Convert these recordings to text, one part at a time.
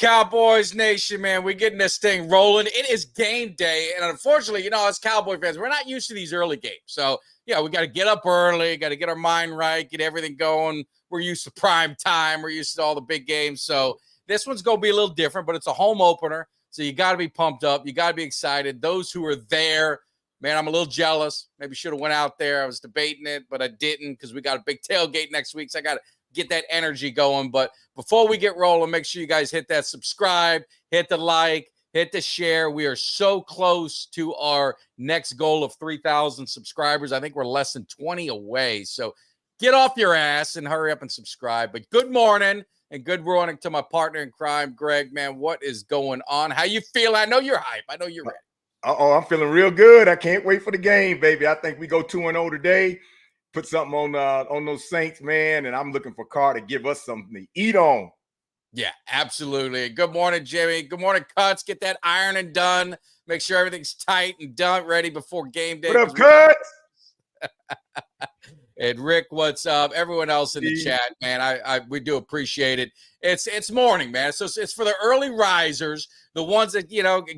Cowboys Nation, man? We're getting this thing rolling. It is game day, and unfortunately, as Cowboy fans, we're not used to these early games. So, we got to get up early, got to get our mind right, get everything going. We're used to prime time. We're used to all the big games. So this one's going to be a little different, but it's a home opener. So you got to be pumped up. You got to be excited. Those who are there, man, I'm a little jealous. Maybe should have went out there. I was debating it, but I didn't because we got a big tailgate next week. So I got to get that energy going. But before we get rolling, make sure you guys hit that subscribe, hit the like, hit the share. We are so close to our next goal of 3,000 subscribers. I think we're less than 20 away. So get off your ass and hurry up and subscribe. But good morning and good morning to my partner in crime, Greg. Man, what is going on? How you feel? I know you're hype. I know you're ready. I'm feeling real good. I can't wait for the game, baby. I think we go 2-0 today. Put something on those Saints, man, and I'm looking for Carr to give us something to eat on. Yeah, absolutely. Good morning, Jimmy. Good morning, Cuts. Get that ironing done. Make sure everything's tight and done, ready before game day. What up, Cuts? And Rick, what's up? Everyone else in the chat, man, we do appreciate it. It's morning, man. So it's for the early risers, the ones that,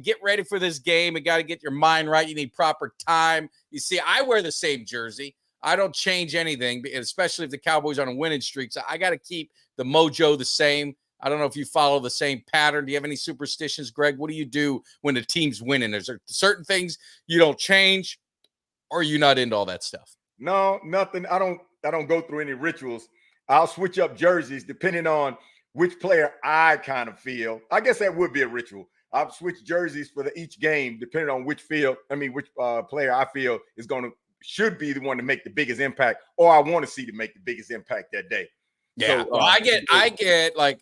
get ready for this game and got to get your mind right. You need proper time. You see, I wear the same jersey. I don't change anything, especially if the Cowboys are on a winning streak. So I got to keep the mojo the same. I don't know if you follow the same pattern. Do you have any superstitions, Greg? What do you do when the team's winning? Is there certain things you don't change, or are you not into all that stuff? No, nothing. I don't go through any rituals. I'll switch up jerseys depending on which player I kind of feel. I guess that would be a ritual. I'll switch jerseys for each game depending on which player I feel should be the one to make the biggest impact, or I want to see to make the biggest impact that day. Yeah, so, I get like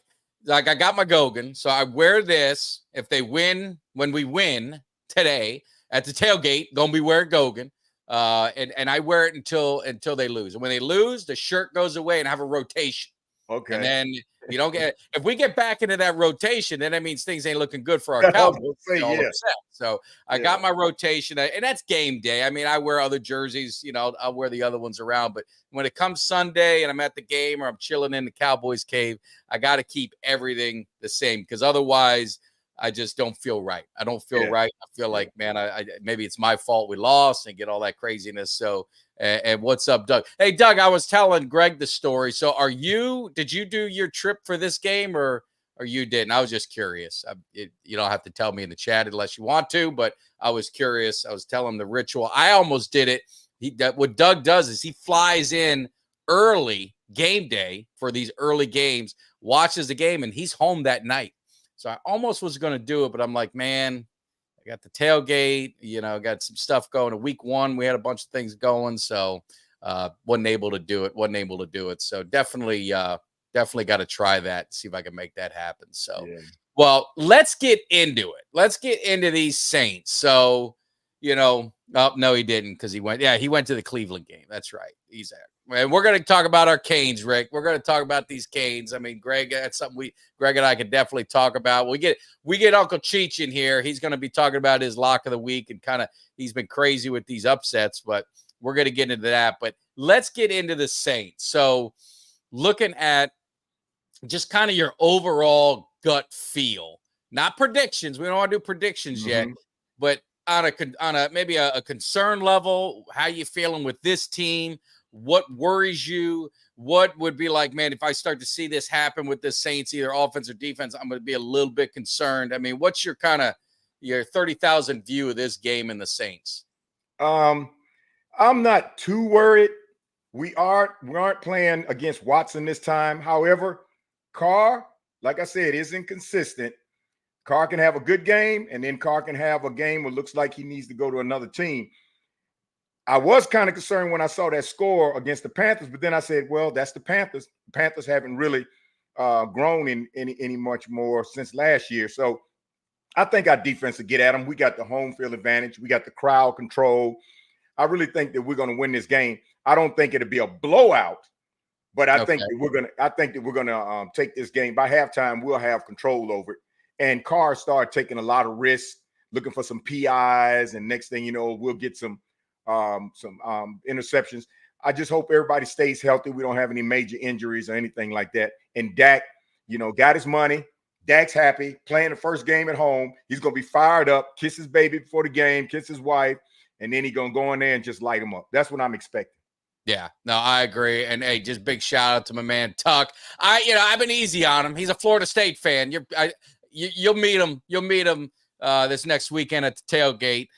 I got my Gogan, so I wear this if they win. When we win today at the tailgate, gonna be wearing Gogan, and I wear it until they lose. And when they lose, the shirt goes away and I have a rotation. Okay. And then you don't get if we get back into that rotation, then that means things ain't looking good for our Cowboys. So I got my rotation, and that's game day. I mean, I wear other jerseys, I'll wear the other ones around. But when it comes Sunday and I'm at the game or I'm chilling in the Cowboys cave, I got to keep everything the same because otherwise I just don't feel right. I don't feel right. I feel like, man, I maybe it's my fault we lost and get all that craziness. So, and what's up, Doug? Hey, Doug, I was telling Greg the story. So did you do your trip for this game or you didn't? I was just curious. You don't have to tell me in the chat unless you want to, but I was curious. I was telling him the ritual. I almost did it. What Doug does is he flies in early game day for these early games, watches the game, and he's home that night. So I almost was going to do it, but I'm like, man, I got the tailgate, got some stuff going. In week one, we had a bunch of things going, so wasn't able to do it. So definitely got to try that, see if I can make that happen. So, Well, let's get into it. Let's get into these Saints. So, no, he didn't because he went to the Cleveland game. That's right. He's there. And we're going to talk about our Canes, Rick. We're going to talk about these Canes. I mean, Greg, that's something Greg and I could definitely talk about. We get Uncle Cheech in here. He's going to be talking about his lock of the week and he's been crazy with these upsets, but we're going to get into that. But let's get into the Saints. So looking at just kind of your overall gut feel, not predictions. We don't want to do predictions yet, but on a maybe a concern level, how you feeling with this team? What worries you? What would be like, man, if I start to see this happen with the Saints, either offense or defense, I'm going to be a little bit concerned. I mean, what's your 30,000 view of this game and the Saints? I'm not too worried. We aren't playing against Watson this time. However, Carr, like I said, is inconsistent. Carr can have a good game, and then Carr can have a game where it looks like he needs to go to another team. I was kind of concerned when I saw that score against the Panthers, but then I said, well, that's the Panthers. The Panthers haven't really grown in any much more since last year. So I think our defense will get at them. We got the home field advantage. We got the crowd control. I really think that we're going to win this game. I don't think it'll be a blowout, but I think that we're gonna take this game. By halftime, we'll have control over it. And Carr started taking a lot of risks, looking for some PIs, and next thing you know, we'll get some interceptions. I just hope everybody stays healthy. We don't have any major injuries or anything like that. And Dak, got his money. Dak's happy, playing the first game at home. He's going to be fired up, kiss his baby before the game, kiss his wife, and then he's going to go in there and just light him up. That's what I'm expecting. Yeah, no, I agree. And hey, just big shout out to my man Tuck. I've been easy on him. He's a Florida State fan. You'll meet him. You'll meet him this next weekend at the tailgate,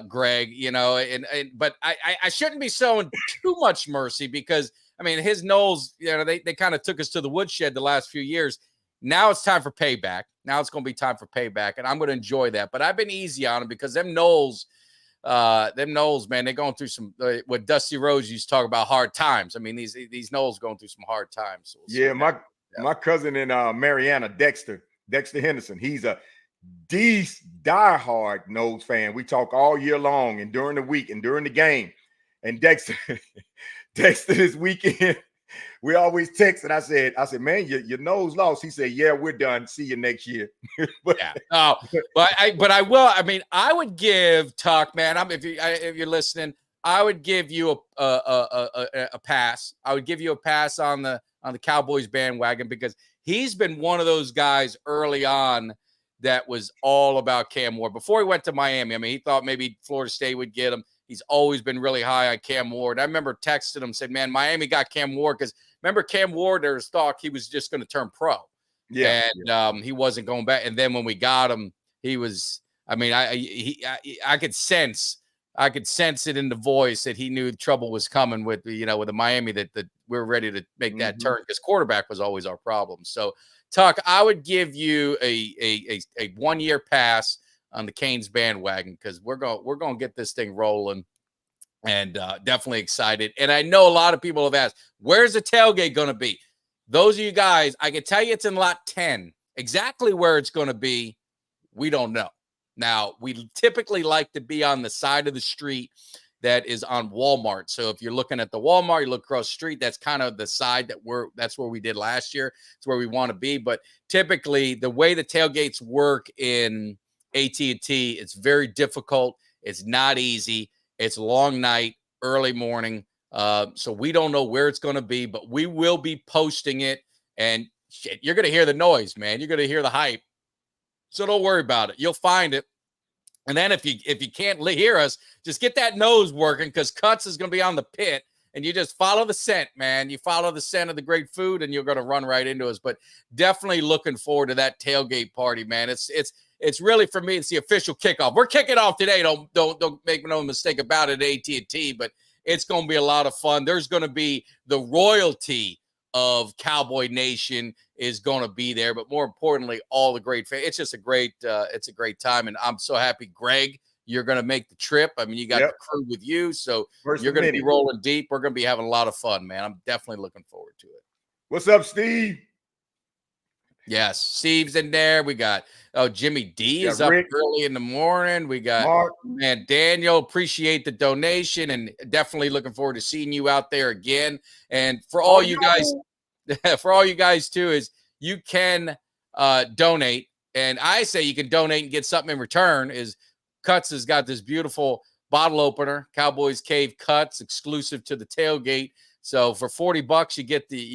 Greg. But I shouldn't be showing too much mercy because I mean his Knowles, they kind of took us to the woodshed the last few years. Now it's time for payback. Now it's going to be time for payback, and I'm going to enjoy that. But I've been easy on him because them Knowles, man, they're going through some what Dusty Rhodes used to talk about hard times. I mean, these Knowles going through some hard times. So my cousin in Mariana, Dexter Henderson, he's a diehard Knowles fan. We talk all year long and during the week and during the game. And Dexter this weekend, we always text, and I said, man, your Knowles lost. He said, yeah, we're done. See you next year. But I will. I mean, I would give Tuck, man. If you're listening, I would give you a pass. I would give you a pass on the Cowboys bandwagon because he's been one of those guys early on that was all about Cam Ward before he went to Miami. I mean, he thought maybe Florida State would get him. He's always been really high on Cam Ward. I remember texting him, said, man, Miami got Cam Ward because remember Cam Ward, there was talk he was just going to turn pro. Yeah. And he wasn't going back. And then when we got him, he was, I mean, I could sense it in the voice that he knew trouble was coming with the Miami, that we were ready to make that turn because quarterback was always our problem. So Tuck, I would give you a 1-year pass on the Canes bandwagon because we're going to get this thing rolling, and definitely excited. And I know a lot of people have asked, where's the tailgate going to be? Those of you guys, I can tell you it's in lot 10. Exactly where it's going to be, we don't know. Now, we typically like to be on the side of the street that is on Walmart. So if you're looking at the Walmart, you look across the street, that's kind of the side that's where we did last year. It's where we want to be. But typically the way the tailgates work in AT&T, it's very difficult. It's not easy. It's a long night, early morning. So we don't know where it's going to be, but we will be posting it. And shit, you're going to hear the noise, man. You're going to hear the hype. So don't worry about it. You'll find it. And then if you can't hear us, just get that nose working because Cuts is going to be on the pit. And you just follow the scent, man. You follow the scent of the great food, and you're going to run right into us. But definitely looking forward to that tailgate party, man. It's really, for me, it's the official kickoff. We're kicking off today. Don't make no mistake about it, AT&T. But it's going to be a lot of fun. There's going to be the royalty of Cowboy Nation is going to be there, but more importantly, all the great fans. It's just a great time, and I'm so happy, Greg, you're going to make the trip. I mean, you got the crew with you, so you're going to be rolling deep. We're going to be having a lot of fun, man. I'm definitely looking forward to it. What's up, Steve? Yes, Steve's in there. We got Jimmy Dee is up early in the morning. We got Mark. Man, Daniel, appreciate the donation, and definitely looking forward to seeing you out there again. And for all you guys too, is you can donate, and I say you can donate and get something in return. Is Cuts has got this beautiful bottle opener, Cowboys Cave Cuts, exclusive to the tailgate. So for $40, you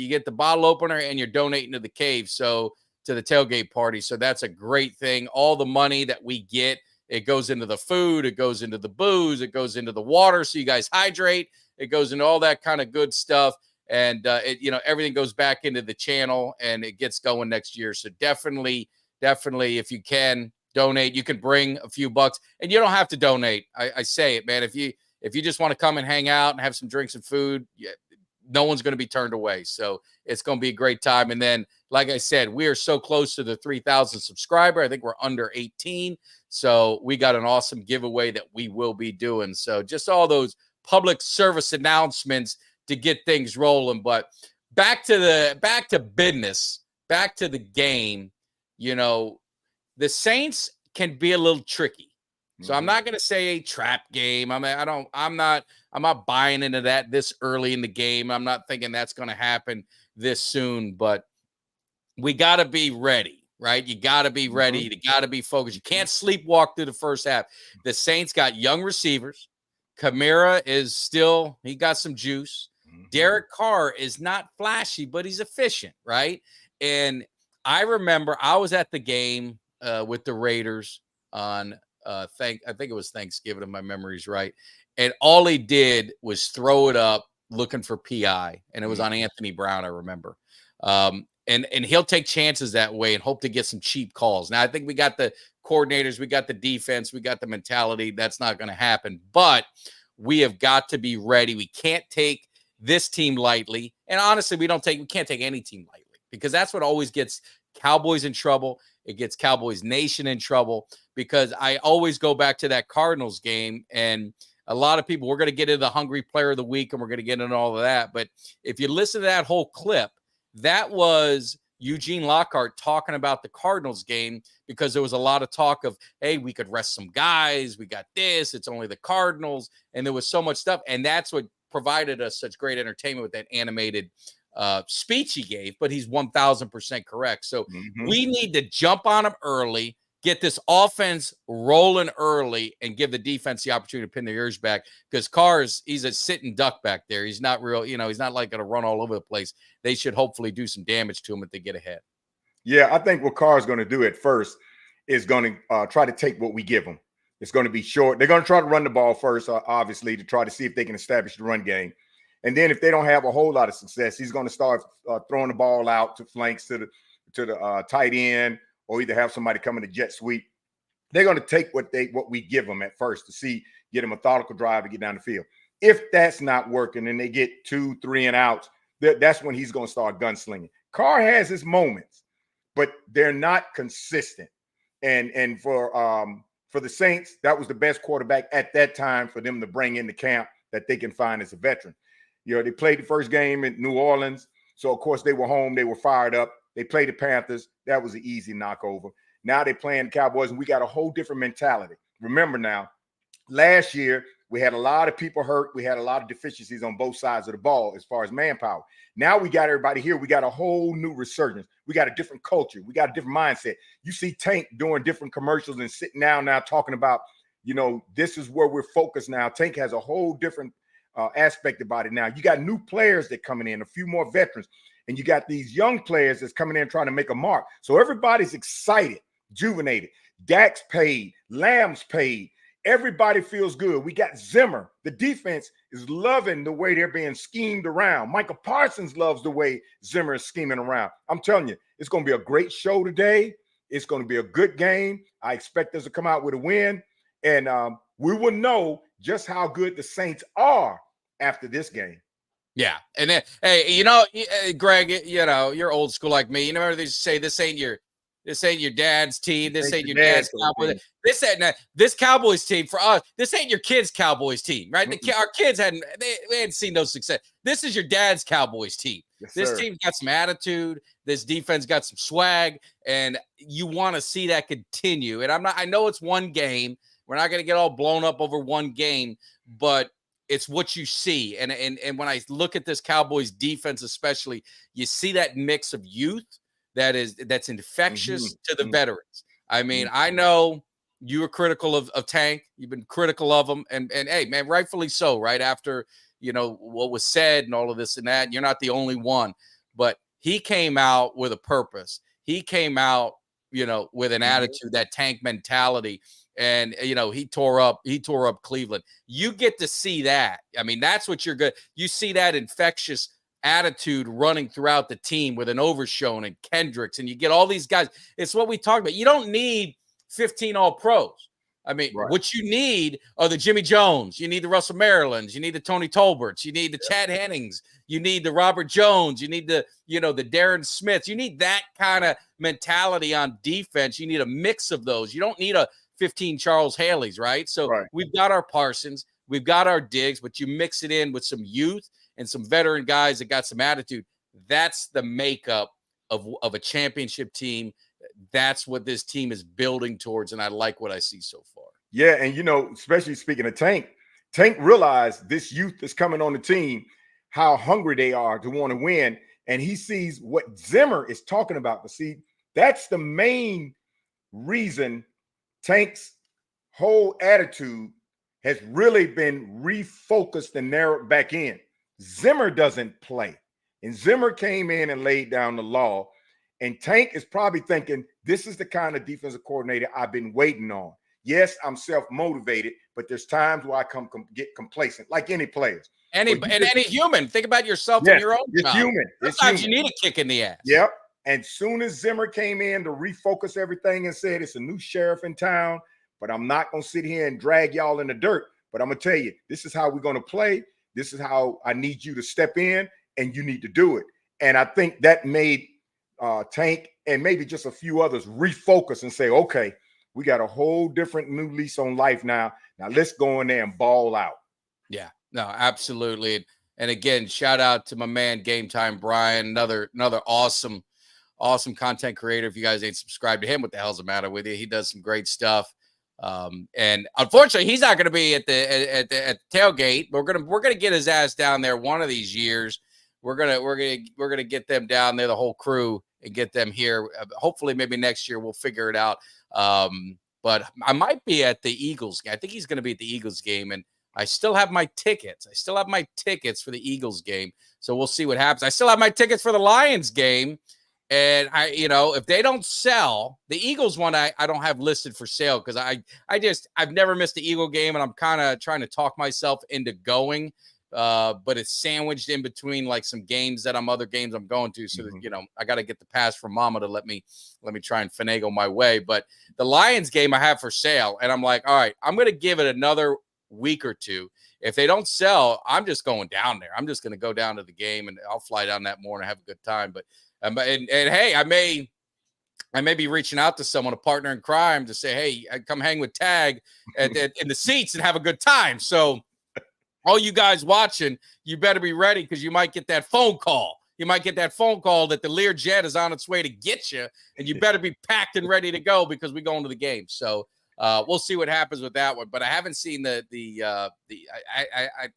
get the bottle opener, and you're donating to the cave. So to the tailgate party. So that's a great thing. All the money that we get, it goes into the food, it goes into the booze, it goes into the water. So you guys hydrate, it goes into all that kind of good stuff. And everything goes back into the channel, and it gets going next year. So definitely, if you can donate, you can bring a few bucks, and you don't have to donate. I say it, man. If you just want to come and hang out and have some drinks and food, no one's going to be turned away. So it's going to be a great time. And then, like I said, we are so close to the 3,000 subscriber. I think we're under 18. So we got an awesome giveaway that we will be doing. So just all those public service announcements to get things rolling. But back to business, back to the game. The Saints can be a little tricky. So I'm not going to say a trap game. I'm not buying into that this early in the game. I'm not thinking that's going to happen this soon, but we got to be ready, right? You got to be ready. You got to be focused. You can't sleepwalk through the first half. The Saints got young receivers. Kamara he got some juice. Derek Carr is not flashy, but he's efficient, right? And I remember I was at the game with the Raiders on I think it was Thanksgiving, if my memory's right. And all he did was throw it up looking for PI, and it was on Anthony Brown, I remember. And he'll take chances that way and hope to get some cheap calls. Now, I think we got the coordinators, we got the defense, we got the mentality. That's not going to happen. But we have got to be ready. We can't take this team lightly. And honestly, we can't take any team lightly, because that's what always gets Cowboys in trouble. It gets Cowboys Nation in trouble, because I always go back to that Cardinals game, and a lot of people, we're going to get into the hungry player of the week, and we're going to get into all of that. But if you listen to that whole clip, that was Eugene Lockhart talking about the Cardinals game, because there was a lot of talk of, hey, we could rest some guys. We got this. It's only the Cardinals. And there was so much stuff. And that's what provided us such great entertainment with that animated speech he gave. But he's 1,000% correct. So we need to jump on him early, get this offense rolling early, and give the defense the opportunity to pin their ears back, because he's a sitting duck back there. He's not real, he's not like going to run all over the place. They should hopefully do some damage to him if they get ahead. Yeah, I think what Carr's going to do at first is going to try to take what we give him. It's going to be short. They're going to try to run the ball first, obviously, to try to see if they can establish the run game. And then if they don't have a whole lot of success, he's going to start throwing the ball out to flanks, to the tight end, or either have somebody come in the jet sweep. They're going to take what we give them at first to get a methodical drive to get down the field. If that's not working and they get 2, 3 and outs, that's when he's going to start gunslinging. Carr has his moments, but they're not consistent. And for the Saints, that was the best quarterback at that time for them to bring into camp that they can find as a veteran. They played the first game in New Orleans, so of course they were home. They were fired up. They played the Panthers. That was an easy knockover. Now they're playing the Cowboys, and we got a whole different mentality. Remember now, last year we had a lot of people hurt. We had a lot of deficiencies on both sides of the ball as far as manpower. Now we got everybody here. We got a whole new resurgence. We got a different culture. We got a different mindset. You see Tank doing different commercials and sitting down now talking about, this is where we're focused now. Tank has a whole different aspect about it now. You got new players that coming in, a few more veterans, and you got these young players that's coming in trying to make a mark. So everybody's excited, juvenated. Dak's paid, Lamb's paid. Everybody feels good. We got Zimmer. The defense is loving the way they're being schemed around. Michael Parsons loves the way Zimmer is scheming around. I'm telling you, it's going to be a great show today. It's going to be a good game. I expect us to come out with a win, and we will know just how good the Saints are after this game. Yeah. And then, hey, Greg, you're old school like me. You know, they say this ain't your dad's team. This ain't your dad's Cowboys. This Cowboys team for us. This ain't your kids' Cowboys team, right? Our kids hadn't seen no success. This is your dad's Cowboys team. Yes, this team's got some attitude. This defense got some swag, and you want to see that continue. And I know it's one game. We're not going to get all blown up over one game, but it's what you see. And when I look at this Cowboys defense, especially, you see that mix of youth that's infectious to the veterans. I mean, I know you were critical of Tank. You've been critical of him, and hey, man, rightfully so. Right after what was said and all of this and that, you're not the only one. But he came out with a purpose. He came out, with an attitude, that Tank mentality. And he tore up Cleveland. You get to see that. I mean, that's what you're good. You see that infectious attitude running throughout the team with an Overshown and Kendricks, and you get all these guys. It's what we talked about. You don't need 15 All-Pros. I mean, what you need are the Jimmy Jones. You need the Russell Marylands. You need the Tony Tolberts. You need the Chad Hennings. You need the Robert Jones. You need the Darren Smiths. You need that kind of mentality on defense. You need a mix of those. You don't need a 15 Charles Haley's, right? So we've got our Parsons, we've got our Diggs, but you mix it in with some youth and some veteran guys that got some attitude. That's the makeup of a championship team. That's what this team is building towards, and I like what I see so far. Yeah, and especially speaking of Tank realized this youth that's coming on the team, how hungry they are to want to win, and he sees what Zimmer is talking about. But see, that's the main reason Tank's whole attitude has really been refocused and narrowed back in. Zimmer doesn't play. And Zimmer came in and laid down the law. And Tank is probably thinking, this is the kind of defensive coordinator I've been waiting on. Yes, I'm self-motivated, but there's times where I get complacent, like any players. Any human. Think about yourself and your own it's job. human. Sometimes you need a kick in the ass. Yep. And soon as Zimmer came in to refocus everything and said, it's a new sheriff in town, but I'm not going to sit here and drag y'all in the dirt. But I'm going to tell you, this is how we're going to play. This is how I need you to step in, and you need to do it. And I think that made Tank and maybe just a few others refocus and say, okay, we got a whole different new lease on life now. Now let's go in there and ball out. Yeah, no, absolutely. And again, shout out to my man Game Time Brian, another awesome content creator. If you guys ain't subscribed to him, what the hell's the matter with you? He does some great stuff. And unfortunately, he's not going to be at the tailgate. But we're gonna get his ass down there one of these years. We're gonna get them down there, the whole crew, and get them here. Hopefully, maybe next year we'll figure it out. But I might be at the Eagles game. I think he's going to be at the Eagles game, and I still have my tickets. I still have my tickets for the Eagles game, so we'll see what happens. I still have my tickets for the Lions game, and if they don't sell, the Eagles one I don't have listed for sale because I've never missed the Eagle game, and I'm kind of trying to talk myself into going. But it's sandwiched in between like some games other games I'm going to. So that, I got to get the pass from mama to let me try and finagle my way. But the Lions game I have for sale. And I'm like, all right, I'm going to give it another week or two. If they don't sell, I'm just going down there. I'm just going to go down to the game, and I'll fly down that morning and have a good time. But, and hey, I may be reaching out to someone, a partner in crime, to say, hey, I come hang with Tag in the seats and have a good time. So, all you guys watching, you better be ready because you might get that phone call. You might get that phone call that the Learjet is on its way to get you, and you better be packed and ready to go because we're going to the game. So we'll see what happens with that one. But I haven't seen I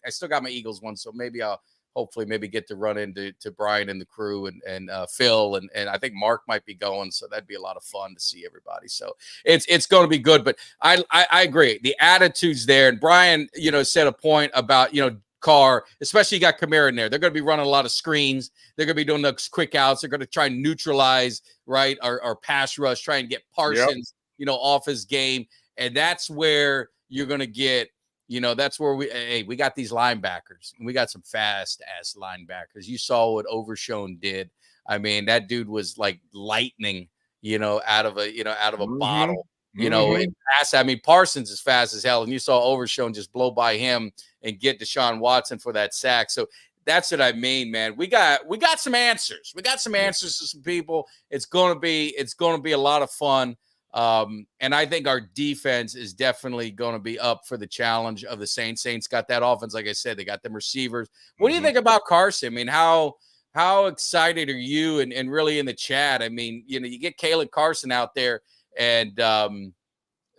still got my Eagles one, so maybe I'll hopefully get to run into Brian and the crew and Phil and I think Mark might be going, so that'd be a lot of fun to see everybody. So it's going to be good. But I agree, the attitude's there. And Brian, said a point about Carr, especially you got Kamara in there. They're going to be running a lot of screens. They're going to be doing those quick outs. They're going to try and neutralize our pass rush, try and get Parsons, off his game, and that's where you're going to get. That's where we got these linebackers, and we got some fast ass linebackers. You saw what Overshown did. I mean, that dude was like lightning, out of a bottle, in pass. I mean, Parsons is fast as hell, and you saw Overshown just blow by him and get Deshaun Watson for that sack. So that's what I mean, man. We got some answers. We got some answers to some people. It's going to be a lot of fun. And I think our defense is definitely going to be up for the challenge of the Saints. Saints got that offense. Like I said, they got them receivers. What do you think about Carson? I mean, how excited are you and really in the chat? I mean, you get Caleb Carson out there and, I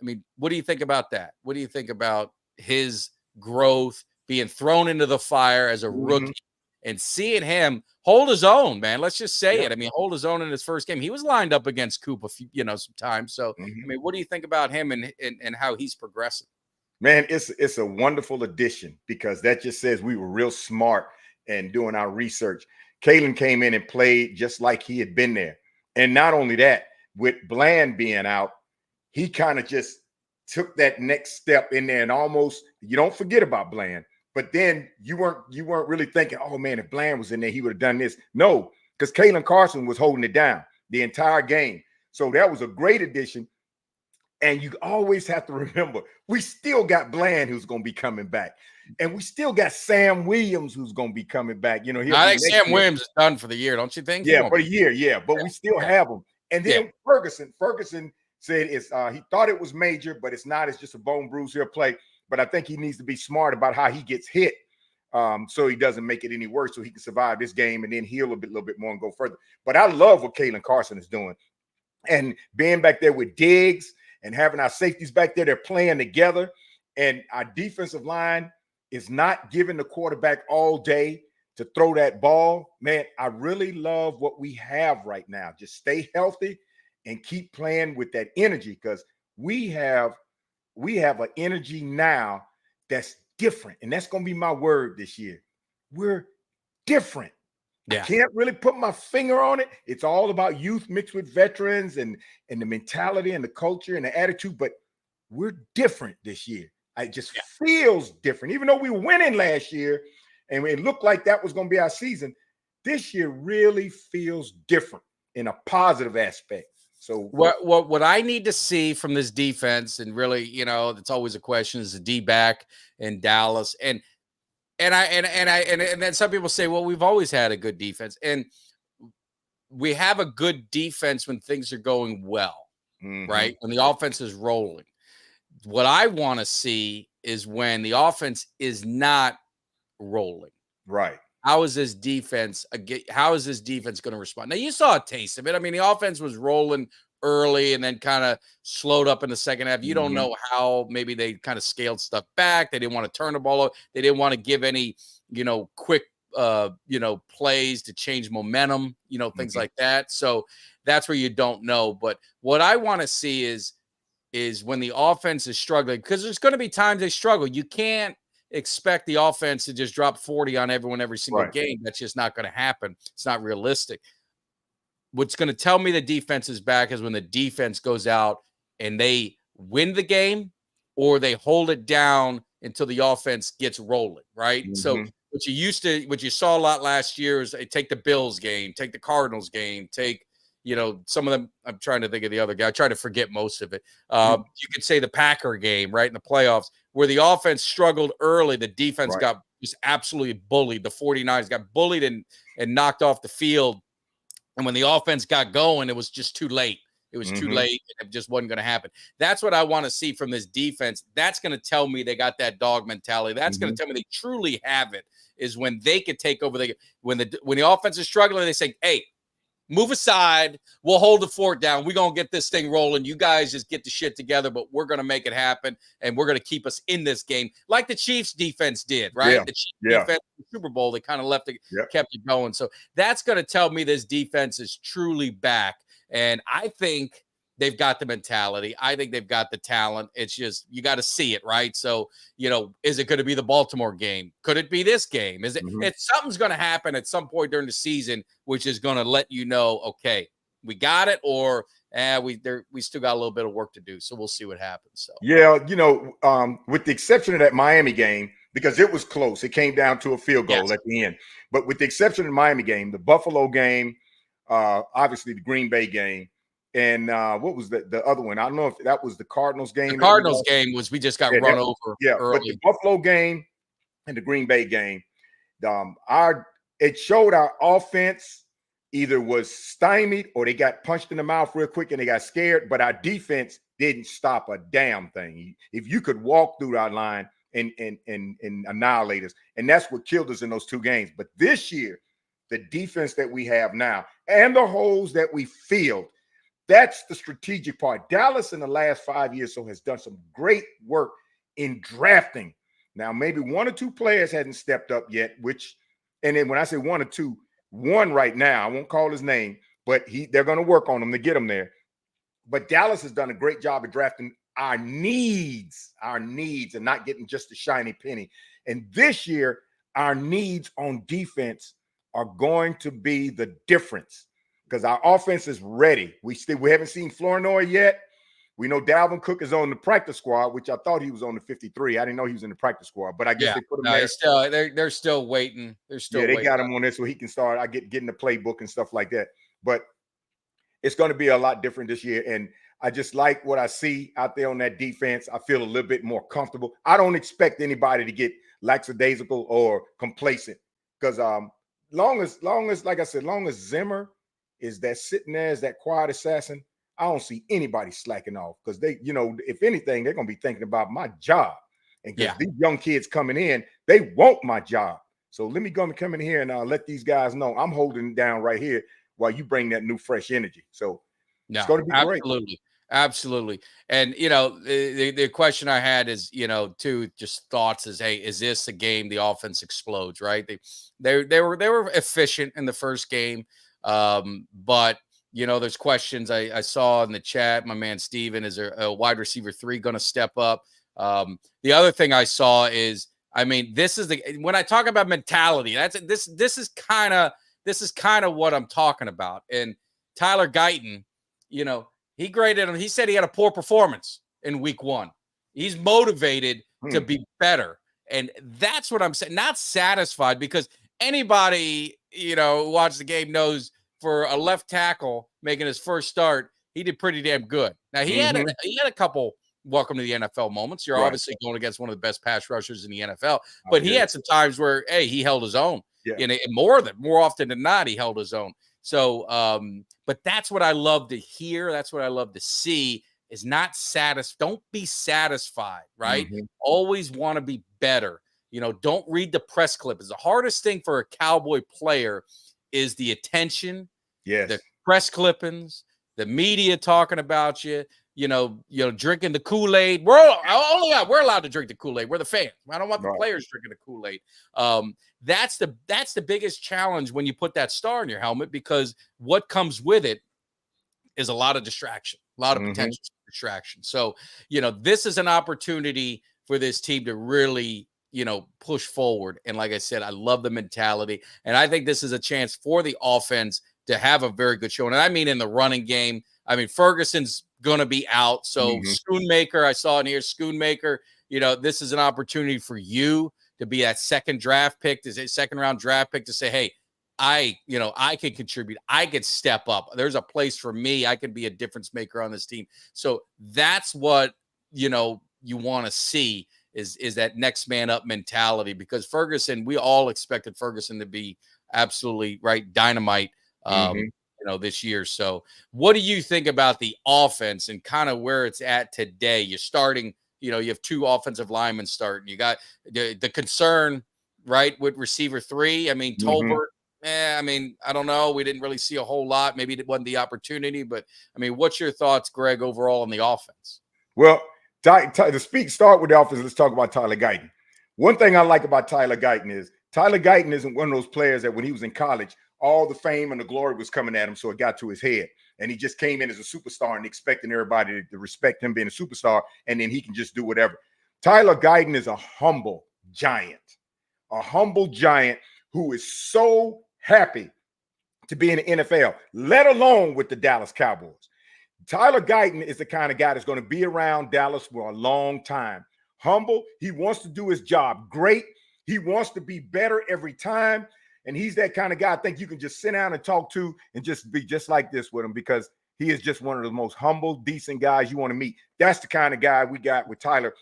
mean, what do you think about that? What do you think about his growth being thrown into the fire as a rookie and seeing him hold his own, man? Let's just say it. I mean, hold his own in his first game. He was lined up against Coop a few, some time. So, I mean, what do you think about him and how he's progressing? Man, it's a wonderful addition because that just says we were real smart and doing our research. Kalen came in and played just like he had been there. And not only that, with Bland being out, he kind of just took that next step in there and almost, you don't forget about Bland. But then you weren't really thinking, oh man, if Bland was in there, he would have done this. No, because Kalen Carson was holding it down the entire game. So that was a great addition. And you always have to remember, we still got Bland who's going to be coming back. And we still got Sam Williams who going to be coming back. I think Sam Williams is done for the year, don't you think? Yeah, for the year, yeah. But we still have him. And then Ferguson said he thought it was major, but it's not. It's just a bone bruise. He'll play. But I think he needs to be smart about how he gets hit so he doesn't make it any worse, so he can survive this game and then heal a little bit more and go further. But I love what Kalen Carson is doing. And being back there with Diggs and having our safeties back there, they're playing together. And our defensive line is not giving the quarterback all day to throw that ball. Man, I really love what we have right now. Just stay healthy and keep playing with that energy because we have an energy now that's different. And that's going to be my word this year. We're different. Yeah. I can't really put my finger on it. It's all about youth mixed with veterans and the mentality and the culture and the attitude. But we're different this year. It just feels different. Even though we were winning last year and it looked like that was going to be our season, this year really feels different in a positive aspect. So what I need to see from this defense, and really, it's always a question, is the D-back in Dallas. And then some people say, well, we've always had a good defense. And we have a good defense when things are going well, right? When the offense is rolling. What I want to see is when the offense is not rolling. Right. How is this defense going to respond? Now, you saw a taste of it. I mean, the offense was rolling early and then kind of slowed up in the second half. You don't know how maybe they kind of scaled stuff back. They didn't want to turn the ball over. They didn't want to give any, quick, plays to change momentum, things like that. So that's where you don't know. But what I want to see is when the offense is struggling, because there's going to be times they struggle. You can't expect the offense to just drop 40 on everyone every single game. That's just not going to happen. It's not realistic. What's going to tell me the defense is back is when the defense goes out and they win the game or they hold it down until the offense gets rolling, right? So what you saw a lot last year is take the Bills game, take the Cardinals game, take, some of them. I'm trying to think of the other guy. I try to forget most of it. You could say the Packer game, right, in the playoffs, where the offense struggled early. The defense got just absolutely bullied. The 49ers got bullied and knocked off the field. And when the offense got going, it was just too late. It was too late. It just wasn't going to happen. That's what I want to see from this defense. That's going to tell me they got that dog mentality. That's going to tell me they truly have it, is when they can take over. When the offense is struggling, they say, hey, move aside. We'll hold the fort down. We're going to get this thing rolling. You guys just get the shit together, but we're going to make it happen, and we're going to keep us in this game like the Chiefs defense did, right? Yeah. The Chiefs defense in the Super Bowl, they kind of kept it going. So that's going to tell me this defense is truly back, and I think they've got the mentality. I think they've got the talent. It's just you got to see it, right? So, is it going to be the Baltimore game? Could it be this game? Is it? It's something's going to happen at some point during the season, which is going to let you know, okay, we got it, or we still got a little bit of work to do. So we'll see what happens. So with the exception of that Miami game, because it was close, it came down to a field goal at the end. But with the exception of the Miami game, the Buffalo game, obviously the Green Bay game. And what was the other one? I don't know if that was the Cardinals game. The Cardinals game was we just got run over. Yeah, early. But the Buffalo game and the Green Bay game, it showed our offense either was stymied or they got punched in the mouth real quick and they got scared. But our defense didn't stop a damn thing. If you could walk through our line and annihilate us, and that's what killed us in those two games. But this year, the defense that we have now and the holes that we filled. That's the strategic part. Dallas in the last 5 years has done some great work in drafting. Now, maybe one or two players hadn't stepped up yet, and then when I say one or two, one right now, I won't call his name, but they're going to work on him to get him there. But Dallas has done a great job of drafting our needs, and not getting just a shiny penny. And this year, our needs on defense are going to be the difference. Because our offense is ready. We haven't seen Flournoy yet. We know Dalvin Cook is on the practice squad, which I thought he was on the 53. I didn't know he was in the practice squad, but I guess they put him there. They're still waiting. They got him on there so he can start. I get in the playbook and stuff like that. But it's going to be a lot different this year. And I just like what I see out there on that defense. I feel a little bit more comfortable. I don't expect anybody to get lackadaisical or complacent. Because long as Zimmer is that sitting there as that quiet assassin, I don't see anybody slacking off, because they, if anything, they're going to be thinking about my job. And because these young kids coming in, they want my job. So let me come in here and let these guys know I'm holding it down right here while you bring that new fresh energy. So it's going to be great. Absolutely. And, the question I had is, too, just thoughts is, hey, is this a game the offense explodes, right? They were efficient in the first game. But there's questions I saw in the chat. My man Steven, is there a wide receiver 3 going to step up? The other thing I saw is, this is when I talk about mentality, this is kind of this is kind of what I'm talking about. And Tyler Guyton, you know, he graded him. He said he had a poor performance in week 1. He's motivated to be better. And that's what I'm saying. Not satisfied, because anybody, you know, who watches the game knows for a left tackle making his first start, he did pretty damn good. Now, he had a couple welcome to the NFL moments. You're obviously going against one of the best pass rushers in the NFL, but he had some times where, hey, he held his own. Yeah. And more often than not, he held his own. So, but that's what I love to hear. That's what I love to see, is not don't be satisfied, right? Always want to be better. You know, don't read the press clippings. The hardest thing for a Cowboy player is the attention, the press clippings, the media talking about you, you know, drinking the Kool-Aid. We're allowed to drink the Kool-Aid. We're the fans. I don't want the players drinking the Kool-Aid. That's the biggest challenge when you put that star in your helmet, because what comes with it is a lot of distraction, a lot of potential distraction. So, you know, this is an opportunity for this team to really, you know, push forward. And like I said, I love the mentality. And I think this is a chance for the offense to have a very good show. And I mean, in the running game, I mean, Ferguson's going to be out. So Schoonmaker, I saw in here, Schoonmaker, you know, this is an opportunity for you to be that second round draft pick, to say, hey, I can contribute. I could step up. There's a place for me. I can be a difference maker on this team. So that's what, you know, you want to see is that next man up mentality, because Ferguson, we all expected Ferguson to be absolutely dynamite, you know, this year. So what do you think about the offense and kind of where it's at today? You're starting, you know, you have 2 offensive linemen starting. You got the concern, right, with receiver 3. I mean, Tolbert, I mean, I don't know. We didn't really see a whole lot. Maybe it wasn't the opportunity, but I mean, what's your thoughts, Greg, overall on the offense? Well, to start with the offense, let's talk about Tyler Guyton. One thing I like about Tyler Guyton isn't one of those players that when he was in college, all the fame and the glory was coming at him, so it got to his head. And he just came in as a superstar and expecting everybody to respect him being a superstar, and then he can just do whatever. Tyler Guyton is a humble giant who is so happy to be in the NFL, let alone with the Dallas Cowboys. Tyler Guyton is the kind of guy that's going to be around Dallas for a long time. Humble. He wants to do his job great. He wants to be better every time. And he's that kind of guy I think you can just sit down and talk to and just be just like this with him, because he is just one of the most humble, decent guys you want to meet. That's the kind of guy we got with Tyler.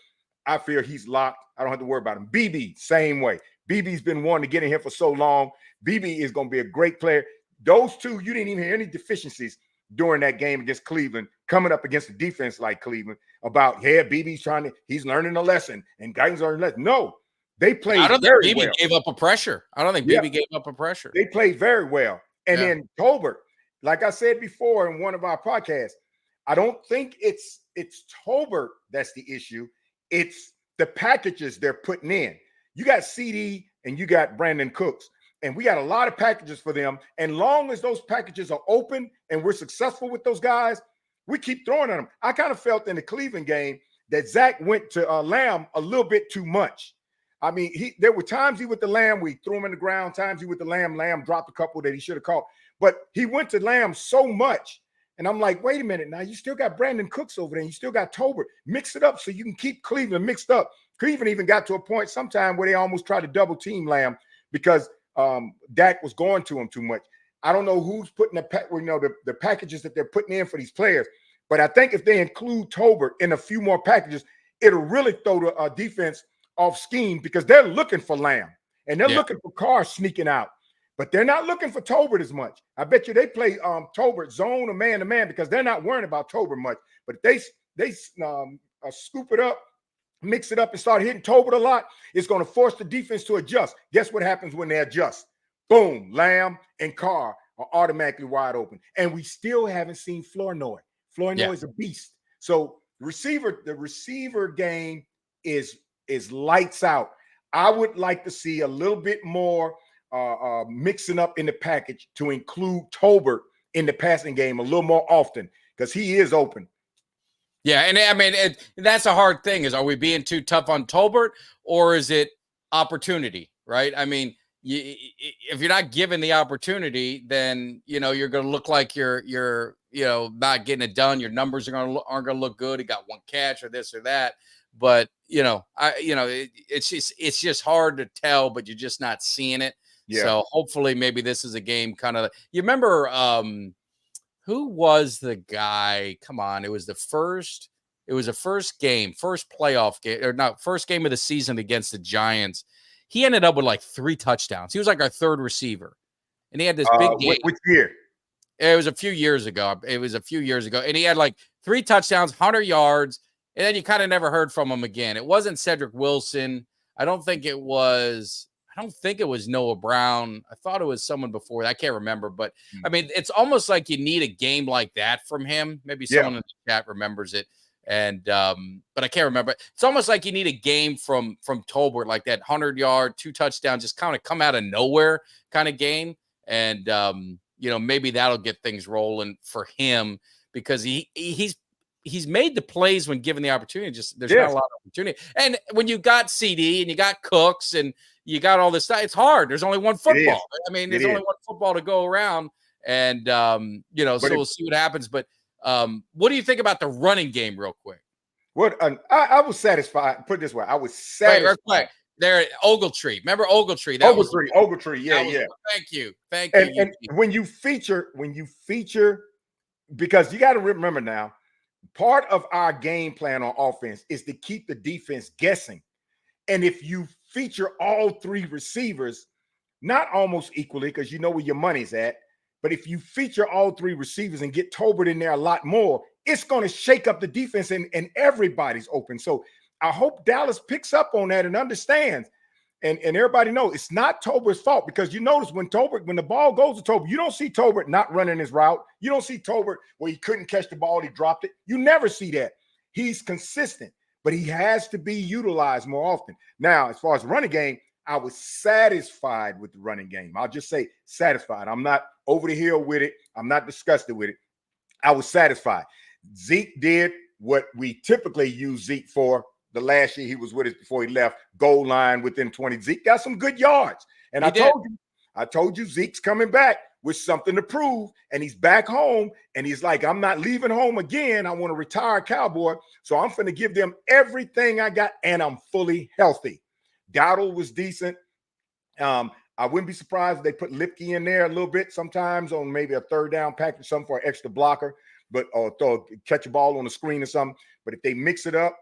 I feel he's locked. I don't have to worry about him. BB, same way. BB's been wanting to get in here for so long. BB is going to be a great player. Those two, you didn't even hear any deficiencies during that game against Cleveland, coming up against a defense like Cleveland, about, BB's he's learning a lesson and Guyton's learning a lesson. No, they played I don't very think BB well. gave up a pressure. I don't think BB gave up a pressure. They played very well. And then Tolbert, like I said before in one of our podcasts, I don't think it's Tolbert that's the issue. It's the packages they're putting in. You got CD and you got Brandon Cooks, and we got a lot of packages for them. And long as those packages are open and we're successful with those guys, we keep throwing at them. I kind of felt in the Cleveland game that Zach went to Lamb a little bit too much. I mean, there were times he with the Lamb, we threw him in the ground, times he with the Lamb dropped a couple that he should have caught. But he went to Lamb so much. And I'm like, wait a minute, now you still got Brandon Cooks over there, and you still got Tolbert. Mix it up so you can keep Cleveland mixed up. Cleveland even got to a point sometime where they almost tried to double team Lamb because Dak was going to him too much. I don't know who's putting the packages that they're putting in for these players, but I think if they include Tolbert in a few more packages, it'll really throw the defense off scheme, because they're looking for Lamb and they're looking for Carr sneaking out, but they're not looking for Tolbert as much. I bet you they play Tolbert zone or man to man because they're not worrying about Tolbert much. But if they scoop it up, mix it up, and start hitting Tolbert a lot, it's going to force the defense to adjust. Guess what happens when they adjust? Boom, Lamb and Carr are automatically wide open. And we still haven't seen Flournoy. Flournoy is a beast. So the receiver game is lights out. I would like to see a little bit more mixing up in the package to include Tolbert in the passing game a little more often, because he is open. Yeah, and I mean, that's a hard thing. Are we being too tough on Tolbert, or is it opportunity, right? I mean, if you're not given the opportunity, then you're going to look like you're not getting it done. Your numbers aren't going to look good. He got one catch or this or that. But it's just hard to tell. But you're just not seeing it. Yeah. So hopefully, maybe this is a game. Kind of. You remember who was the guy? Come on, it was the first. It was a first playoff game, or not first game of the season against the Giants. He ended up with like 3 touchdowns. He was like our third receiver. And he had this big game. Which year? It was a few years ago. And he had like 3 touchdowns, 100 yards. And then you kind of never heard from him again. It wasn't Cedric Wilson. I don't think it was Noah Brown. I thought it was someone before. I can't remember. But, I mean, it's almost like you need a game like that from him. Maybe someone in the chat remembers it. And but I can't remember. It's almost like you need a game from Tolbert, like that 100-yard, 2 touchdowns, just kind of come out of nowhere kind of game. And maybe that'll get things rolling for him, because he's made the plays when given the opportunity. Just there's not a lot of opportunity. And when you got CD and you got Cooks and you got all this stuff, it's hard. There's only one football. I mean, there's only one football to go around. And so we'll see what happens. But what do you think about the running game, real quick? I was satisfied. Put it this way, I was satisfied. Wait, real quick. There, Ogletree. Remember Ogletree? Ogletree. Yeah. Thank you. And when you feature, because you got to remember now, part of our game plan on offense is to keep the defense guessing. And if you feature all 3 receivers, not almost equally, because you know where your money's at, but if you feature all 3 receivers and get Tolbert in there a lot more, it's going to shake up the defense and everybody's open. So I hope Dallas picks up on that and understands. And everybody knows it's not Tolbert's fault, because you notice when the ball goes to Tolbert, you don't see Tolbert not running his route. You don't see Tolbert where he couldn't catch the ball, he dropped it. You never see that. He's consistent, but he has to be utilized more often. Now, as far as the running game, I was satisfied with the running game. I'll just say satisfied. I'm not over the hill with it. I'm not disgusted with it. I was satisfied. Zeke did what we typically use Zeke for. The last year he was with us before he left, goal line within 20. Zeke got some good yards. And I told you Zeke's coming back with something to prove. And he's back home. And he's like, I'm not leaving home again. I want to retire Cowboy. So I'm going to give them everything I got. And I'm fully healthy. Dowdle was decent. I wouldn't be surprised if they put Lipke in there a little bit sometimes on maybe a 3rd down package, something for an extra blocker, or catch a ball on the screen or something. But if they mix it up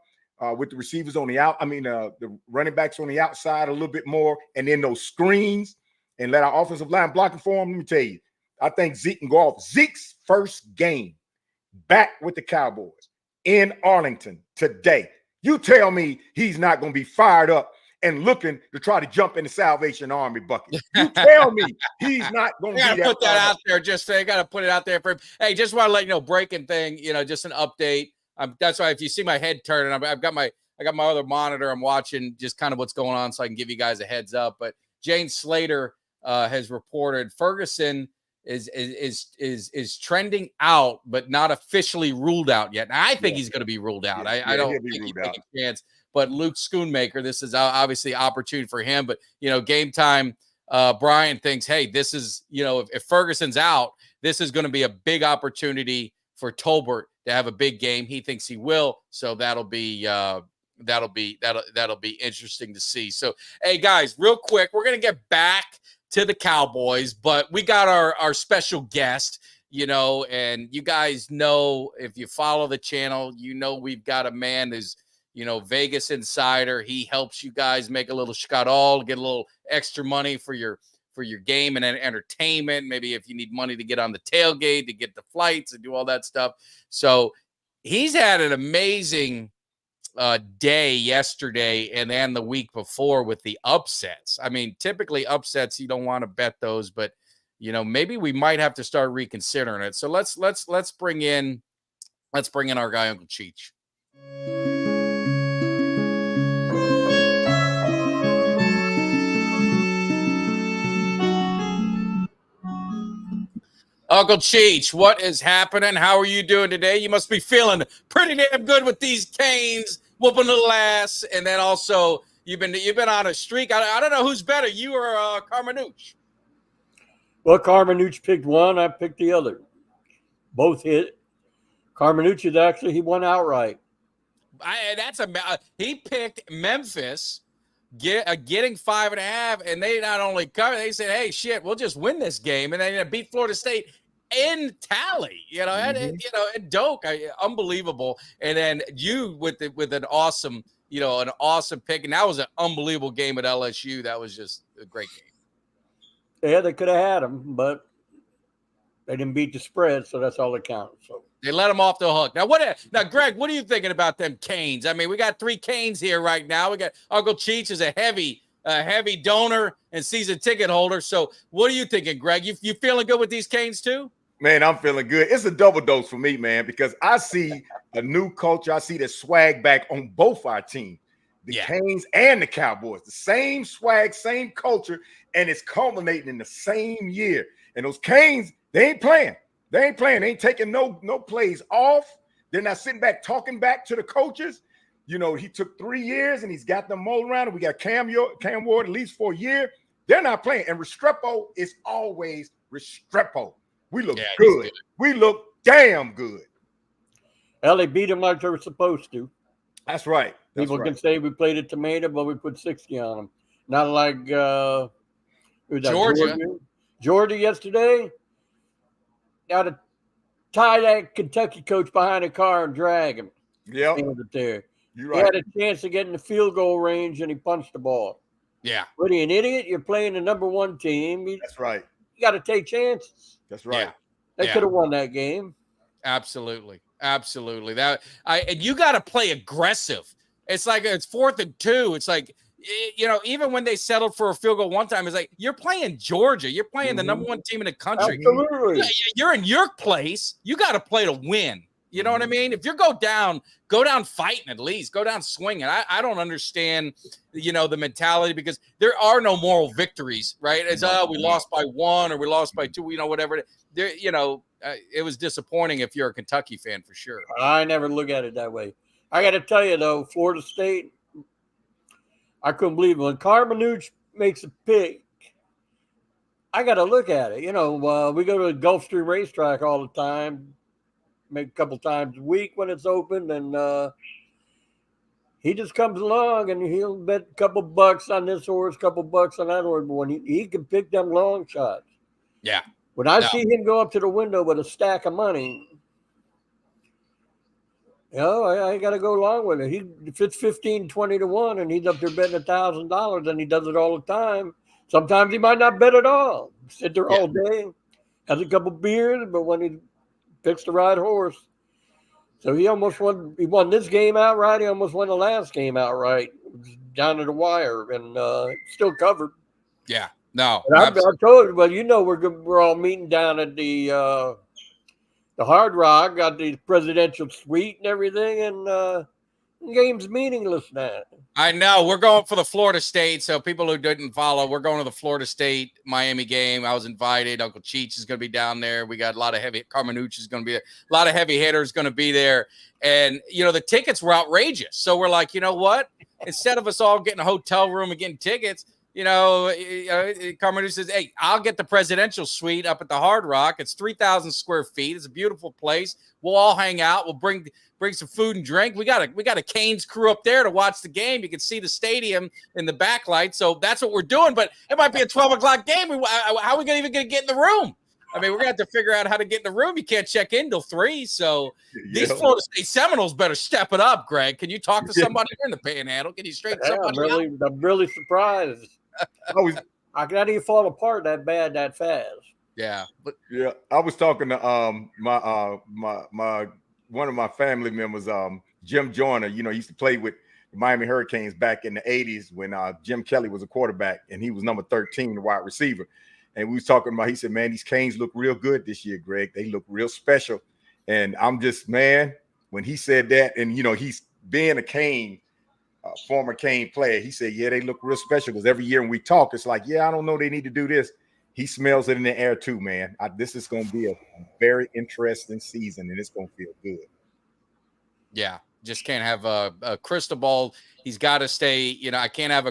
with the receivers on the running backs on the outside a little bit more, and then those screens, and let our offensive line blocking for them, let me tell you, I think Zeke can go off. Zeke's first game back with the Cowboys in Arlington today. You tell me he's not going to be fired up and looking to try to jump in the Salvation Army bucket. You tell me he's not going to put that out there. Just say, got to put it out there for him. Hey, just want to let you know, breaking thing, just an update. That's why if you see my head turning, I got my other monitor. I'm watching just kind of what's going on so I can give you guys a heads up. But Jane Slater has reported Ferguson is trending out, but not officially ruled out yet. Now, I think he's going to be ruled out. I don't think he's taking a chance. But Luke Schoonmaker, this is obviously opportunity for him. But, game time, Brian thinks, hey, this is, if Ferguson's out, this is going to be a big opportunity for Tolbert to have a big game. He thinks he will. So that'll be interesting to see. So, hey, guys, real quick, we're going to get back to the Cowboys, but we got our special guest, and you guys know, if you follow the channel, we've got a man who's, Vegas Insider. He helps you guys make a little shkadal, get a little extra money for your game and entertainment. Maybe if you need money to get on the tailgate, to get the flights and do all that stuff. So he's had an amazing day yesterday and then the week before with the upsets. I mean, typically upsets, you don't want to bet those, but maybe we might have to start reconsidering it. So let's bring in our guy, Uncle Cheech. Uncle Cheech, what is happening? How are you doing today? You must be feeling pretty damn good with these Canes whooping a little ass, and then also, You've been on a streak. I don't know who's better, you or Carmenucci. Well, Carmenucci picked one. I picked the other. Both hit. Carmenucci he won outright. He picked Memphis getting 5.5, and they not only covered, they said, "Hey, shit, we'll just win this game," and then beat Florida State in tally. And Doak, unbelievable. And then you with an awesome, an awesome pick, and that was an unbelievable game at LSU. That was just a great game. Yeah, they could have had him, but they didn't beat the spread, so that's all that counts. So they let him off the hook. Now, Greg, what are you thinking about them Canes? I mean, we got 3 Canes here right now. We got Uncle Cheech is a heavy donor and season ticket holder. So what are you thinking, Greg? You feeling good with these Canes too? Man, I'm feeling good. It's a double dose for me, man, because I see a new culture. I see the swag back on both our teams, the Canes and the Cowboys. The same swag, same culture, and it's culminating in the same year. And those Canes, they ain't playing. They ain't taking no plays off. They're not sitting back talking back to the coaches. He took 3 years and he's got them all around. And we got Cam Ward at least for a year. They're not playing. And Restrepo is always Restrepo. We look good. We look damn good. Well, they beat them like they were supposed to. That's right. People can say we played a tomato, but we put 60 on them. Not like Georgia yesterday. Now to tie that Kentucky coach behind a car and drag him. Yeah. There. You're right. He had a chance to get in the field goal range and he punched the ball. Yeah. What are you, an idiot? You're playing the number 1 team. That's right. You got to take chances. That's right. They could have won that game. Absolutely. And you got to play aggressive. It's like it's 4th and 2. It's like, even when they settled for a field goal one time, it's like you're playing Georgia. You're playing the number 1 team in the country. Absolutely. You're in your place. You got to play to win. You know what I mean? If you go down fighting at least. Go down swinging. I don't understand, the mentality because there are no moral victories, right? It's we lost by 1 or we lost by 2, whatever. There, it was disappointing if you're a Kentucky fan for sure. I never look at it that way. I got to tell you though, Florida State, I couldn't believe it. When Carmenucci makes a pick, I got to look at it. We go to the Gulfstream racetrack all the time. Make a couple times a week when it's open, and he just comes along and he'll bet a couple bucks on this horse, couple bucks on that horse. But when he can pick them long shots. Yeah. When I see him go up to the window with a stack of money, I got to go along with it. If it's 15, 20 to 1 and he's up there betting $1,000 and he does it all the time, sometimes he might not bet at all. Sit there all day, has a couple beers, but when he picks the right horse. So he almost won. He won this game outright. He almost won the last game outright. It was down to the wire and still covered. Yeah. No. I told you, well, we're all meeting down at the Hard Rock, got the presidential suite and everything, and the game's meaningless now. I know. We're going for the Florida State. So people who didn't follow, we're going to the Florida State Miami game. I was invited. Uncle Cheech is going to be down there. We got a lot of Carmenucci is going to be there. A lot of heavy hitters going to be there. And, the tickets were outrageous. So we're like, you know what? Instead of us all getting a hotel room and getting tickets, Carmenucci says, hey, I'll get the presidential suite up at the Hard Rock. It's 3,000 square feet. It's a beautiful place. We'll all hang out. We'll bring some food and drink. We got a Canes crew up there to watch the game. You can see the stadium in the backlight. So that's what we're doing. But it might be a 12 o'clock game. How are we even going to get in the room? I mean, we're going to have to figure out how to get in the room. You can't check in till 3. So these Florida State Seminoles better step it up, Greg. Can you talk to somebody here in the Panhandle? Can you straighten somebody out? I'm really surprised. I got to fall apart that bad that fast. Yeah. I was talking to my one of my family members, Jim Joyner. He used to play with the Miami Hurricanes back in the 80s when Jim Kelly was a quarterback and he was number 13, the wide receiver. And we was talking about, he said, man, these Canes look real good this year, Greg. They look real special. And I'm just, man, when he said that, and, he's being a Cane, former Cane player, he said, yeah, they look real special because every year when we talk, it's like, yeah, I don't know, they need to do this. He smells it in the air too, man. This is going to be a very interesting season, and it's going to feel good. Yeah. just can't have a crystal ball. He's got to stay. I can't have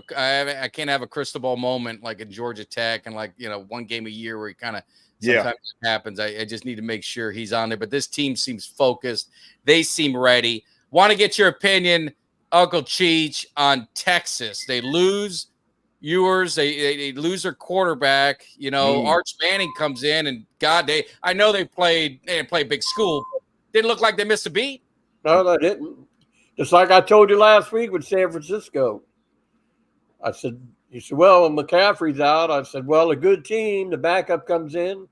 a crystal ball moment like in Georgia Tech and like one game a year where he kind of sometimes it happens. I just need to make sure he's on there. But this team seems focused. They seem ready. Want to get your opinion, Uncle Cheech, on Texas? They lose Ewers. They lose their quarterback. Arch Manning comes in, and I know they didn't play big school. But didn't look like they missed a beat. No, they didn't. Just like I told you last week with San Francisco. I said, you said, well, McCaffrey's out. I said, well, a good team, the backup comes in.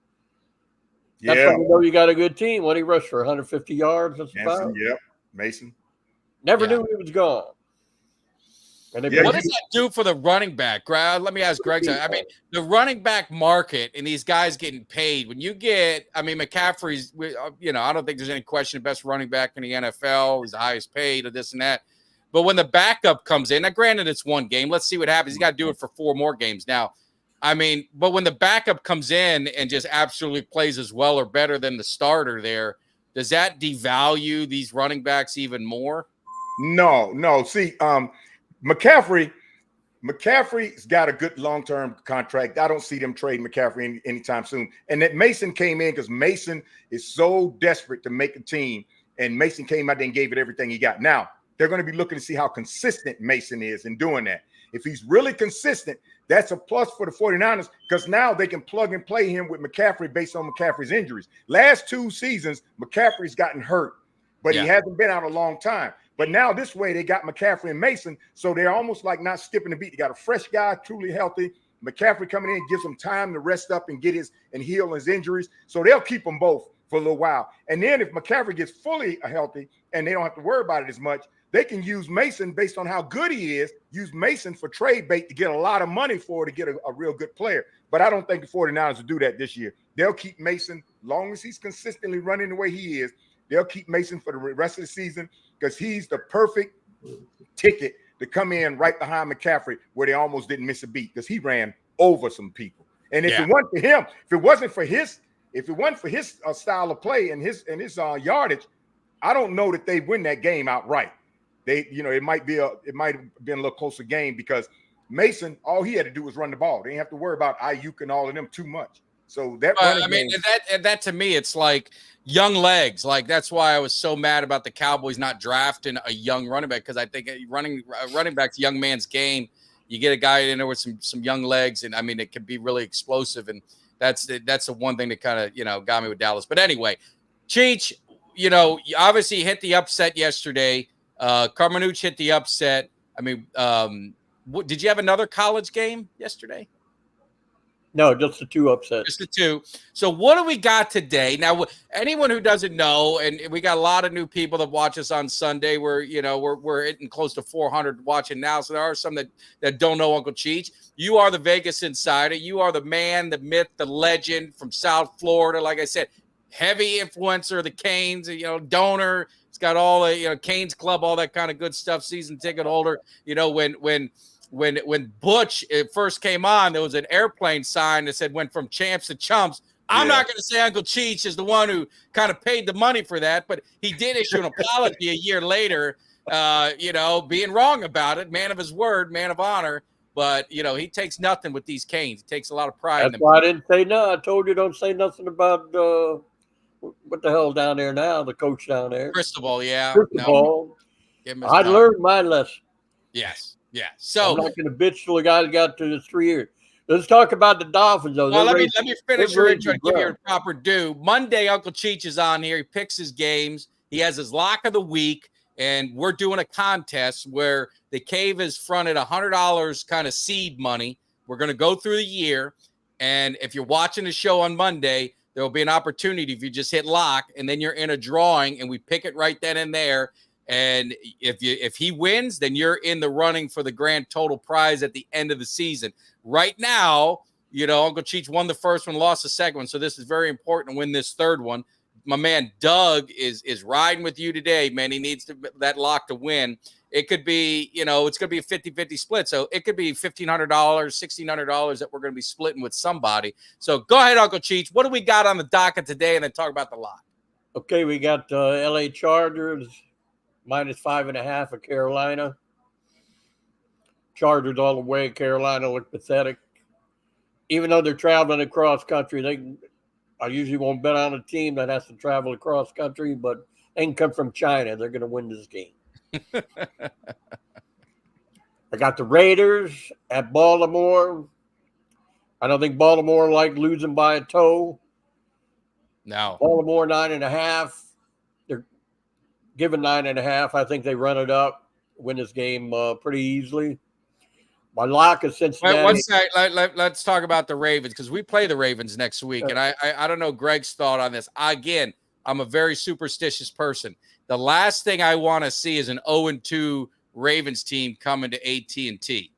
That's when you know you got a good team. When he rushed for 150 yards. Mason. Never knew he was gone. And what does that do for the running back? Let me ask Greg. I mean, the running back market and these guys getting paid. When you get, McCaffrey's, I don't think there's any question the best running back in the NFL. He's the highest paid or this and that. But when the backup comes in, now granted it's one game. Let's see what happens. He's got to do it for 4 more games now. But when the backup comes in and just absolutely plays as well or better than the starter there, does that devalue these running backs even more? No. See, McCaffrey's got a good long-term contract. I don't see them trading McCaffrey anytime soon. And that Mason came in because Mason is so desperate to make a team, and Mason came out there and gave it everything he got. Now, they're going to be looking to see how consistent Mason is in doing that. If he's really consistent, that's a plus for the 49ers because now they can plug and play him with McCaffrey based on McCaffrey's injuries. Last 2 seasons, McCaffrey's gotten hurt, but he hasn't been out a long time. But now this way, they got McCaffrey and Mason, so they're almost like not skipping a beat. They got a fresh guy, truly healthy. McCaffrey coming in gives him time to rest up and heal his injuries. So they'll keep them both for a little while. And then if McCaffrey gets fully healthy and they don't have to worry about it as much, they can use Mason based on how good he is, use Mason for trade bait to get a lot of money for to get a real good player. But I don't think the 49ers will do that this year. They'll keep Mason, long as he's consistently running the way he is, they'll keep Mason for the rest of the season because he's the perfect ticket to come in right behind McCaffrey where they almost didn't miss a beat because he ran over some people. And if it wasn't for him, if it wasn't for his style of play and his yardage, I don't know that they win that game outright. It might have been a little closer game because Mason, all he had to do was run the ball. They didn't have to worry about Ayuk and all of them too much. So that that to me, it's like young legs. Like that's why I was so mad about the Cowboys not drafting a young running back because I think running back's a young man's game. You get a guy in there with some young legs, and it can be really explosive. And that's the one thing that kind of got me with Dallas. But anyway, Cheech, obviously hit the upset yesterday. Carmanuch hit the upset. Did you have another college game yesterday? No, just the 2 upsets. Just the 2. So what do we got today? Now, anyone who doesn't know, and we got a lot of new people that watch us on Sunday. We're hitting close to 400 watching now. So there are some that don't know Uncle Cheech. You are the Vegas Insider. You are the man, the myth, the legend from South Florida. Like I said, heavy influencer of the Canes, donor. It's got all the, Canes Club, all that kind of good stuff, season ticket holder. When Butch first came on, there was an airplane sign that said went from champs to chumps. I'm not going to say Uncle Cheech is the one who kind of paid the money for that, but he did issue an apology a year later, being wrong about it, man of his word, man of honor. But, he takes nothing with these Canes. He takes a lot of pride in them. That's why I didn't say no. I told you don't say nothing about what the hell down there now, the coach down there. Cristobal, yeah. Cristobal. I learned my lesson. Yes. Yeah. So I'm not going to bitch till the guy got to the 3 years. Let's talk about the Dolphins, though. Well, let me finish your intro and give you a proper due. Monday, Uncle Cheech is on here. He picks his games. He has his lock of the week, and we're doing a contest where the cave is fronted $100 kind of seed money. We're going to go through the year, and if you're watching the show on Monday, there will be an opportunity if you just hit lock, and then you're in a drawing, and we pick it right then and there. And if he wins, then you're in the running for the grand total prize at the end of the season. Right now, Uncle Cheech won the first one, lost the second one. So this is very important to win this third one. My man Doug is riding with you today, man. He needs that lock to win. It could be, it's going to be a 50-50 split. So it could be $1,500, $1,600 that we're going to be splitting with somebody. So go ahead, Uncle Cheech. What do we got on the docket today? And then talk about the lock. Okay, we got LA Chargers -5.5 at Carolina. Chargers all the way. Carolina look pathetic. Even though they're traveling across country, I usually won't bet on a team that has to travel across country, but they can come from China. They're going to win this game. I got the Raiders at Baltimore. I don't think Baltimore like losing by a toe. No. Baltimore 9.5. They're given 9.5. I think they run it up, win this game pretty easily. My lock is Cincinnati. One sec, let's talk about the Ravens because we play the Ravens next week. And I don't know Greg's thought on this. Again, I'm a very superstitious person. The last thing I want to see is an 0-2 Ravens team coming to AT&T.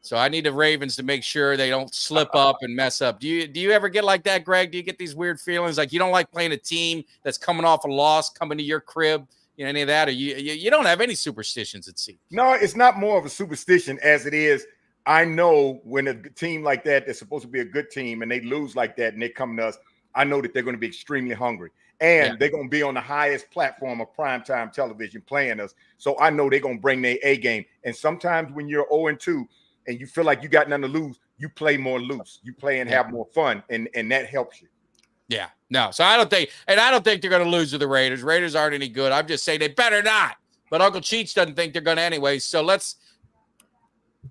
So I need the Ravens to make sure they don't slip up and mess up. Do you ever get like that, Greg? Do you get these weird feelings like you don't like playing a team that's coming off a loss, coming to your crib? You know, any of that? Or you don't have any superstitions, it seems. No, it's not more of a superstition as it is. I know when a team like that's supposed to be a good team and they lose like that and they come to us, I know that they're going to be extremely hungry. And they're going to be on the highest platform of primetime television playing us. So I know they're going to bring their A game. And sometimes when you're 0-2 and you feel like you got nothing to lose, you play more loose. You play and have more fun, and that helps you. Yeah. No. So I don't think they're going to lose to the Raiders. Raiders aren't any good. I'm just saying they better not. But Uncle Cheech doesn't think they're going to anyway. So let's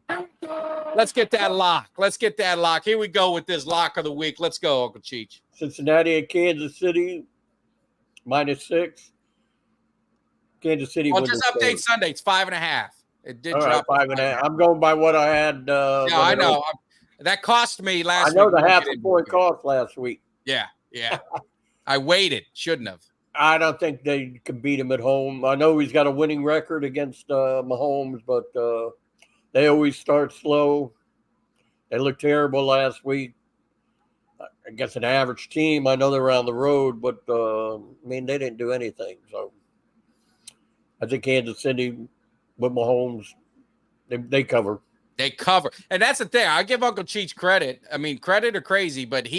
get that lock. Let's get that lock. Here we go with this lock of the week. Let's go, Uncle Cheech. Cincinnati and Kansas City, -6. Kansas City. Well, just update Sunday. It's 5.5. It did drop 5.5. I'm going by what I had. Yeah, I know. That cost me last week. I know the half a point cost last week. Yeah. I waited. Shouldn't have. I don't think they can beat him at home. I know he's got a winning record against Mahomes, but they always start slow. They looked terrible last week against an average team. I know they're on the road, but they didn't do anything. So I think Kansas City with Mahomes, they cover. They cover. And that's the thing. I give Uncle Cheech credit. I mean, credit or crazy, but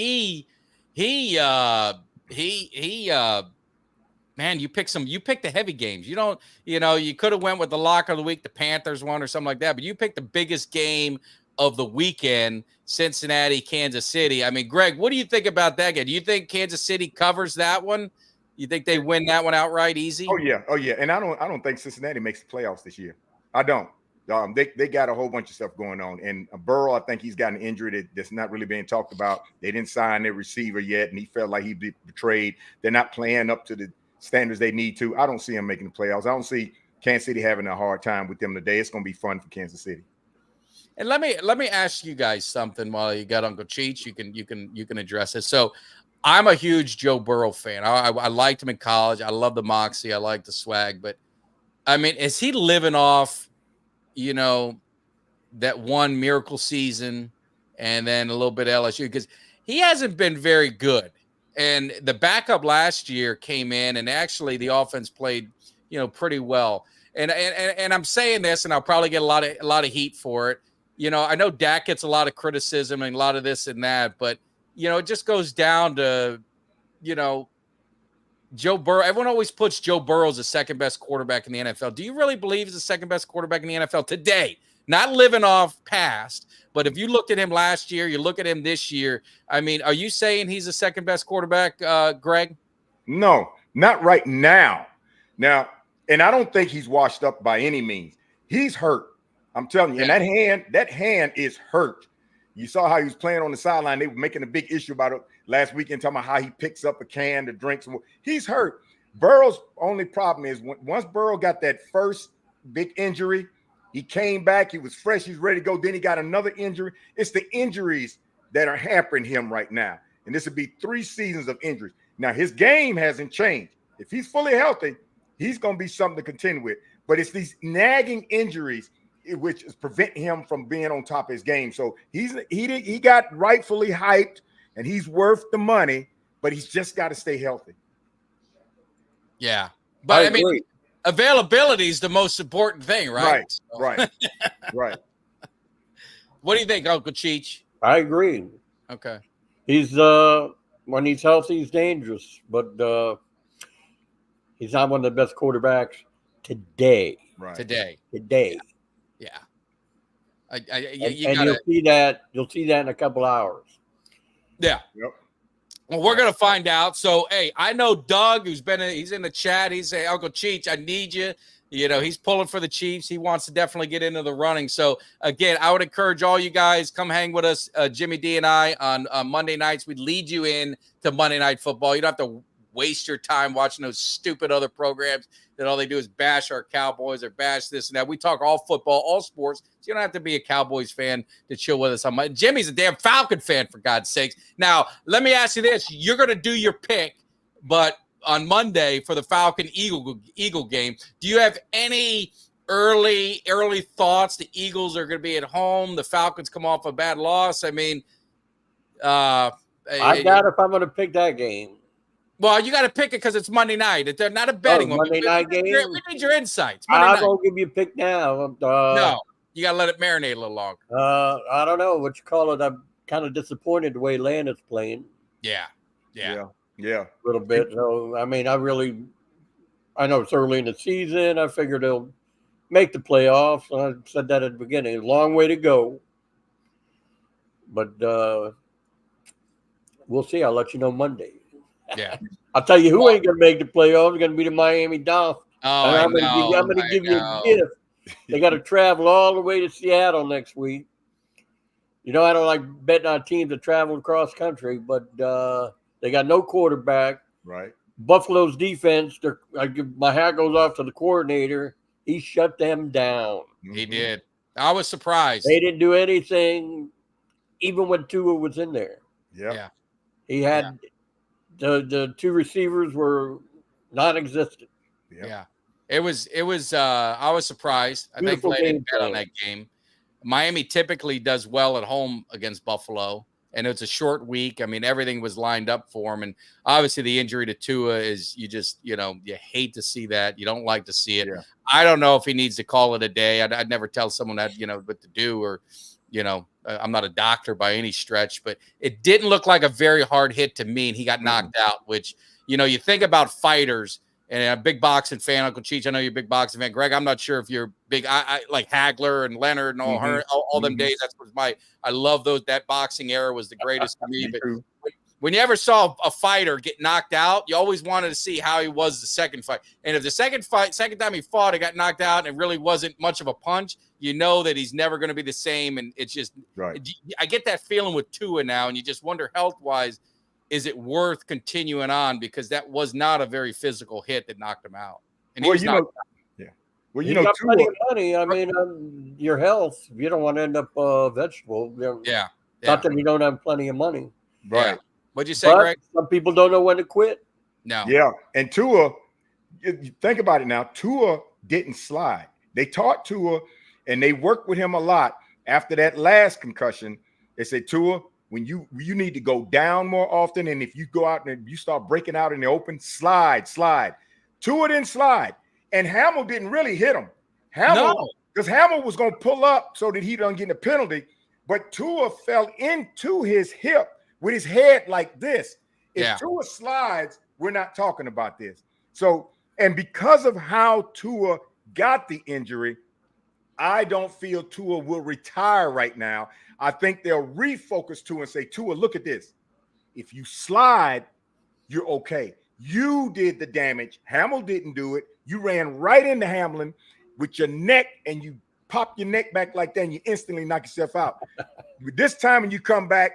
man, you picked the heavy games. You could have went with the lock of the week, the Panthers one or something like that, but you picked the biggest game of the weekend, Cincinnati, Kansas City. I mean, Greg, what do you think about that game? Do you think Kansas City covers that one? You think they win that one outright easy? Oh yeah. And I don't think Cincinnati makes the playoffs this year. I don't. They got a whole bunch of stuff going on. And Burrow, I think he's got an injury that's not really being talked about. They didn't sign their receiver yet, and he felt like he'd be betrayed. They're not playing up to the standards they need to. I don't see them making the playoffs. I don't see Kansas City having a hard time with them today. It's going to be fun for Kansas City. And let me ask you guys something while you got Uncle Cheech. You can address it. So I'm a huge Joe Burrow fan. I liked him in college. I love the moxie. I like the swag. But I mean, is he living off, that one miracle season and then a little bit of LSU? Because he hasn't been very good. And the backup last year came in, and actually the offense played, pretty well. And I'm saying this, and I'll probably get a lot of heat for it. I know Dak gets a lot of criticism and a lot of this and that, but it just goes down to, Joe Burrow. Everyone always puts Joe Burrow as the second best quarterback in the NFL. Do you really believe he's the second best quarterback in the NFL today? Not living off past, but if you looked at him last year, you look at him this year. I mean, are you saying he's the second best quarterback, Greg? No, not right now. Now, and I don't think he's washed up by any means. He's hurt. I'm telling you. And that hand is hurt. You saw how he was playing on the sideline. They were making a big issue about it last weekend, talking about how he picks up a can to drink some. He's hurt. Burrow's only problem is once Burrow got that first big injury, he came back. He was fresh. He's ready to go. Then he got another injury. It's the injuries that are hampering him right now. And this would be 3 seasons of injuries. Now, his game hasn't changed. If he's fully healthy, he's going to be something to contend with. But it's these nagging injuries which is preventing him from being on top of his game. So he got rightfully hyped, and he's worth the money, but he's just got to stay healthy. Yeah. But I mean, availability is the most important thing, right? Right. What do you think, Uncle Cheech? I agree. Okay. He's when he's healthy, he's dangerous, but he's not one of the best quarterbacks. today. Right. Today. Yeah. You'll see that in a couple hours. Yeah. Yep. Well, we're gonna find out. So, hey, I know Doug, he's in the chat. He's saying, Uncle Cheech, I need you. He's pulling for the Chiefs. He wants to definitely get into the running. So, again, I would encourage all you guys, come hang with us, Jimmy D and I, on Monday nights. We'd lead you in to Monday Night Football. You don't have to waste your time watching those stupid other programs that all they do is bash our Cowboys or bash this and that. We talk all football, all sports. So you don't have to be a Cowboys fan to chill with us on Monday. Jimmy's a damn Falcon fan, for God's sakes. Now, let me ask you this. You're going to do your pick, but on Monday for the Falcon-Eagle game, do you have any early thoughts? The Eagles are going to be at home. The Falcons come off a bad loss. I mean, I got if I'm going to pick that game. Well, you got to pick it because it's Monday night. They're not a betting one. Monday night game. We need your insights. I won't give you a pick now. No, you got to let it marinate a little longer. I don't know what you call it. I'm kind of disappointed the way Landon's playing. Yeah. A little bit. So I mean, I know it's early in the season. I figured they'll make the playoffs. I said that at the beginning. A long way to go, but we'll see. I'll let you know Monday. Yeah, I'll tell you who ain't gonna make the playoffs. It's gonna be the Miami Dolphins. Oh, I'm gonna give you a gift. They got to travel all the way to Seattle next week. I don't like betting on teams that travel across country, but they got no quarterback. Right. Buffalo's defense. My hat goes off to the coordinator. He shut them down. He did. I was surprised. They didn't do anything, even when Tua was in there. Yeah. He had. The two receivers were non-existent. Yeah. It was I was surprised. I think Clay didn't bet on that game. Miami typically does well at home against Buffalo, and it's a short week. I mean, everything was lined up for him, and obviously the injury to Tua is you hate to see that. You don't like to see it. Yeah. I don't know if he needs to call it a day. I'd never tell someone that, what to do, or I'm not a doctor by any stretch, but it didn't look like a very hard hit to me, and he got knocked out, which, you think about fighters, and a big boxing fan, Uncle Cheech, I know you're a big boxing fan. Greg, I'm not sure if you're big. I like Hagler and Leonard and all them days. That was I love those. That boxing era was the greatest to me. But when you ever saw a fighter get knocked out, you always wanted to see how he was the second fight. And if the second time he fought, he got knocked out and it really wasn't much of a punch, that he's never going to be the same. And it's just, I get that feeling with Tua now, and you just wonder health-wise, is it worth continuing on? Because that was not a very physical hit that knocked him out. And he was knocked out. Well, you got plenty of money. I mean, your health, you don't want to end up vegetable. Not that you don't have plenty of money. Right. Yeah. What'd you say, Greg? Some people don't know when to quit. No. Yeah. And Tua, think about it now. Tua didn't slide. They taught Tua, and they worked with him a lot after that last concussion. They said, Tua, when you need to go down more often, and if you go out and you start breaking out in the open, slide. Tua didn't slide. And Hamill didn't really hit him. Because Hamill was going to pull up so that he don't get a penalty, but Tua fell into his hip with his head like this. If Tua slides, we're not talking about this. So, and because of how Tua got the injury, I don't feel Tua will retire right now. I think they'll refocus Tua and say, Tua, look at this. If you slide, you're okay. You did the damage. Hamill didn't do it. You ran right into Hamlin with your neck, and you pop your neck back like that, and you instantly knock yourself out. This time when you come back,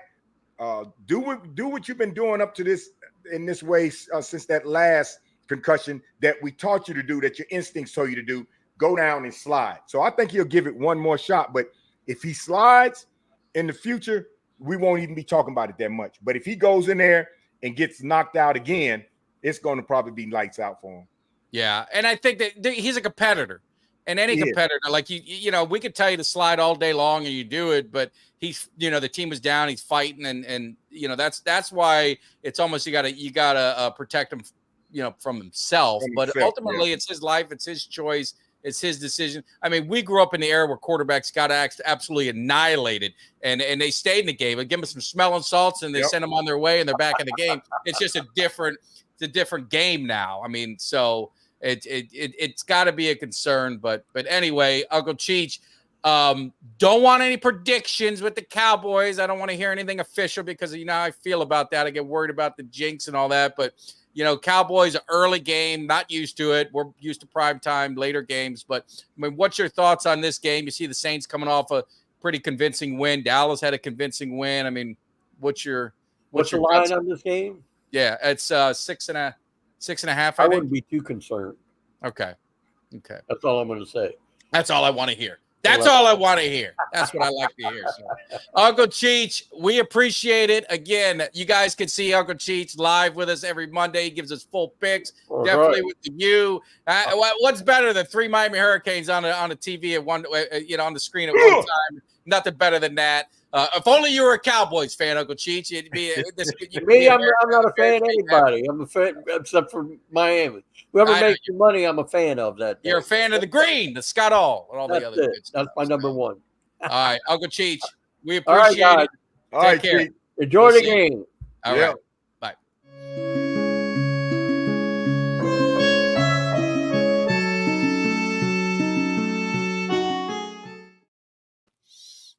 do what you've been doing up to this in this way since that last concussion that we taught you to do, that your instincts told you to do. Go down and slide. So I think he'll give it one more shot. But if he slides in the future, we won't even be talking about it that much. But if he goes in there and gets knocked out again, it's going to probably be lights out for him. Yeah, and I think that he's a competitor. And any competitor, like we could tell you to slide all day long and you do it, but he's, the team is down, he's fighting, and that's why it's almost you gotta protect him, from himself. But ultimately, it's his life, it's his choice, it's his decision. I mean, we grew up in the era where quarterbacks got absolutely annihilated, and they stayed in the game. They give them some smelling salts, and they send them on their way, and they're back in the game. It's just a different game now. I mean, so. It's got to be a concern. But anyway, Uncle Cheech, don't want any predictions with the Cowboys. I don't want to hear anything official because you know how I feel about that. I get worried about the jinx and all that. But you know, Cowboys early game, not used to it. We're used to prime time, later games. But I mean, what's your thoughts on this game? You see the Saints coming off a pretty convincing win. Dallas had a convincing win. I mean, what's your the line on this game? Yeah, it's 6.5. I wouldn't be too concerned. Okay. That's all I'm going to say. That's all I want to hear. That's all I want to hear. That's what I like to hear. So, Uncle Cheech, we appreciate it. Again, you guys can see Uncle Cheech live with us every Monday. He gives us full picks. Definitely with the view. What's better than 3 Miami Hurricanes on a TV at one, on the screen at one time? Nothing better than that. If only you were a Cowboys fan, Uncle Cheech, you'd be. I'm not a fan of anybody. I'm a fan except for Miami. Whoever makes the money, I'm a fan of that. You're a fan of the green, the Scott All, and all the other good stuff. That's my number one. All right, Uncle Cheech, we appreciate it. Take care. Enjoy the game. All right. Bye.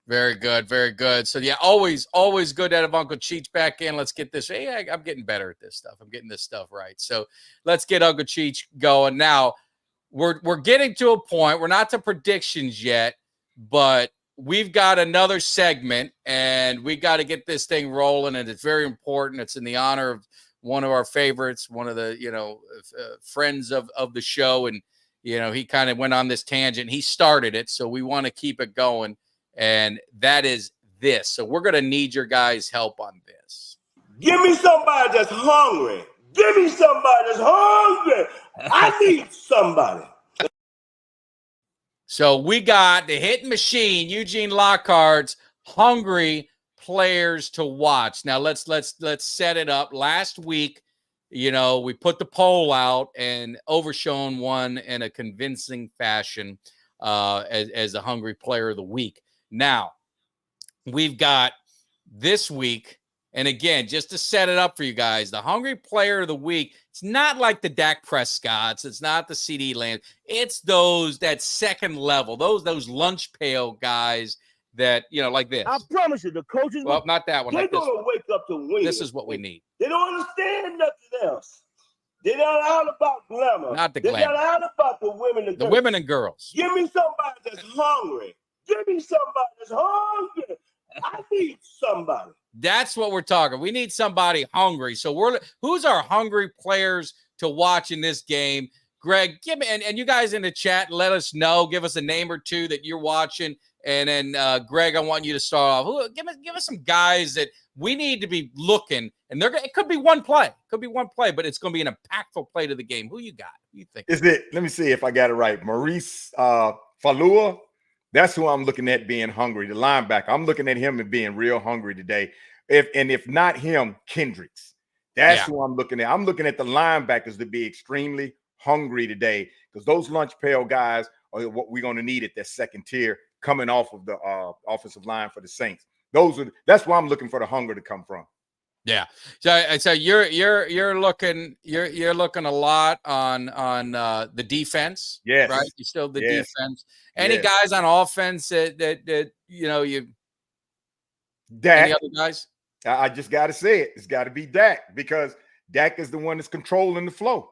Very good, very good. So yeah, always good to have Uncle Cheech back in. Let's get this. Hey, I'm getting better at this stuff. I'm getting this stuff right. So let's get Uncle Cheech going. Now we're getting to a point. We're not to predictions yet, but we've got another segment, and we got to get this thing rolling. And it's very important. It's in the honor of one of our favorites, one of the friends of the show, and he kind of went on this tangent. He started it, so we want to keep it going. And that is this. So we're going to need your guys' help on this. Give me somebody that's hungry. Give me somebody that's hungry. I need somebody. So we got the hit machine, Eugene Lockhart's hungry players to watch. Now let's set it up. Last week, we put the poll out, and Overshone won in a convincing fashion as a hungry player of the week. Now, we've got this week, and again, just to set it up for you guys, the hungry player of the week, it's not like the Dak Prescotts, it's not the CD Lamb, it's that second level, those lunch pail guys that, like this. I promise you, the coaches... Well, not that one. They're going to wake up to win. This is what we need. They don't understand nothing else. They're not all about glamour. Not the glamour. They're not all about the women and girls. The women and girls. Give me somebody that's hungry. Give me somebody that's hungry. I need somebody. That's what we're talking. We need somebody hungry. So who's our hungry players to watch in this game? Greg, give me and you guys in the chat, let us know. Give us a name or two that you're watching. And then Greg, I want you to start off. Give us some guys that we need to be looking. And it could be one play. But it's going to be an impactful play to the game. Who you got? Who you think? Let me see if I got it right. Maurice Falua. That's who I'm looking at being hungry, the linebacker. I'm looking at him and being real hungry today. If not him, Kendricks. That's who I'm looking at. I'm looking at the linebackers to be extremely hungry today because those lunch pail guys are what we're going to need at that second tier coming off of the offensive line for the Saints. That's where I'm looking for the hunger to come from. Yeah. So you're looking a lot on the defense. Yes. Right. You still the defense. Any guys on offense that you Dak. Any other guys? I just got to say it. It's got to be Dak because Dak is the one that's controlling the flow.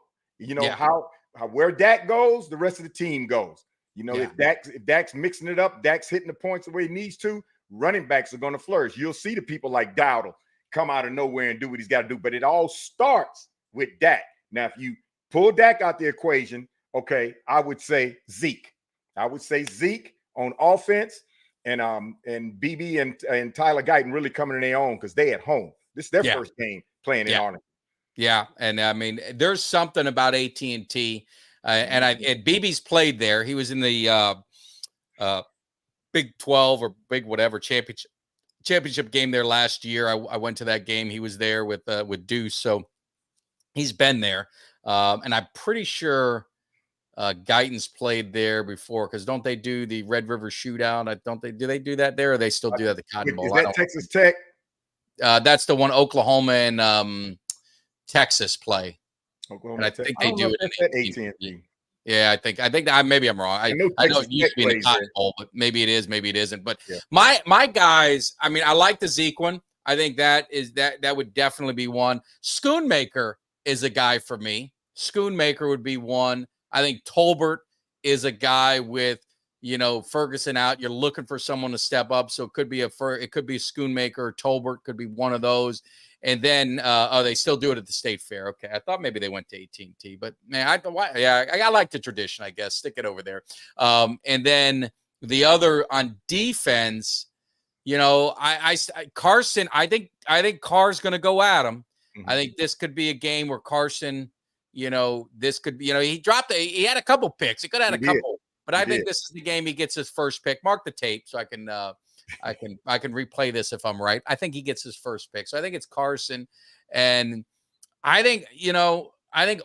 How where Dak goes, the rest of the team goes. If Dak's mixing it up, Dak's hitting the points the way he needs to, running backs are going to flourish. You'll see the people like Dowdle come out of nowhere and do what he's got to do. But it all starts with Dak. Now, if you pull Dak out the equation, okay, I would say Zeke. I would say Zeke on offense and BB and Tyler Guyton really coming in their own because they at home. This is their first game playing in Arlington. Yeah, and I mean, there's something about AT&T, and BB's played there. He was in the Big 12 or Big whatever championship game there last year. I went to that game. He was there with Deuce, so he's been there. And I'm pretty sure Guyton's played there before because don't they do the Red River Shootout? Do they do that there, or they still do that at the Cotton Bowl? Is that Texas Tech? That's the one Oklahoma and Texas play. Oklahoma And I Tech. think I they don't do know it if that's in at AT&T. AT&T. Yeah, I think maybe I'm wrong. I know Texas it used to be in the plays Cotton there. Bowl, but maybe it is, maybe it isn't. But Yeah. my guys, I mean, I like the Zeke one. I think that would definitely be one. Schoonmaker is a guy for me. Schoonmaker would be one. I think Tolbert is a guy with, Ferguson out. You're looking for someone to step up. So it could be Schoonmaker or Tolbert, could be one of those. And then, they still do it at the State Fair. Okay, I thought maybe they went to AT&T, but man, I like the tradition. I guess stick it over there. And then the other on defense, Carson. I think Carr's going to go at him. Mm-hmm. I think this could be a game where Carson, this could be. He had a couple picks. He could have had a couple, but I think this is the game he gets his first pick. Mark the tape so I can replay this if I'm right. I think he gets his first pick. So I think it's Carson. And I think,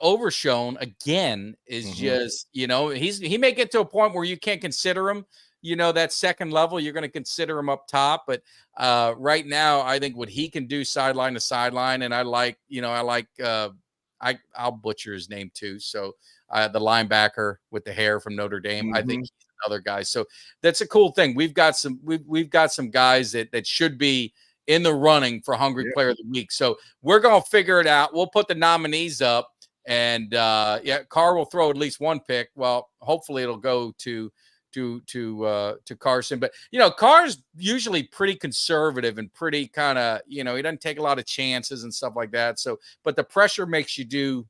Overshown again is just, he may get to a point where you can't consider him, that second level. You're going to consider him up top. But right now, I think what he can do sideline to sideline. And I'll butcher his name too. So the linebacker with the hair from Notre Dame, I think he's another guy. So that's a cool thing. We've got some guys that should be in the running for Hungry Player of the Week. So we're going to figure it out. We'll put the nominees up, and Carr will throw at least one pick. Well, hopefully it'll go to Carson. But Carr's usually pretty conservative and pretty kind of, he doesn't take a lot of chances and stuff like that. So, but the pressure makes you do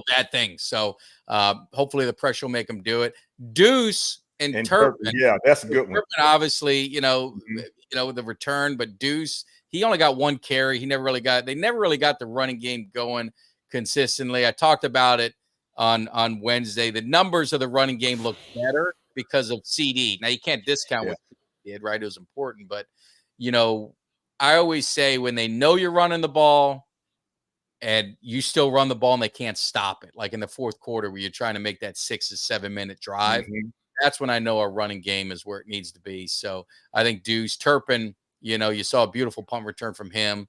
bad things. So hopefully the pressure will make him do it. Deuce and Turpin. Yeah, that's a good one. Turpin, obviously, the return, but Deuce, he only got one carry. They never really got the running game going consistently. I talked about it on Wednesday. The numbers of the running game look better because of CD. Now you can't discount what he did, right? It was important, but I always say when they know you're running the ball and you still run the ball and they can't stop it, like in the fourth quarter where you're trying to make that 6 to 7 minute drive, that's when I know our running game is where it needs to be. So I think Deuce, Turpin, you saw a beautiful punt return from him.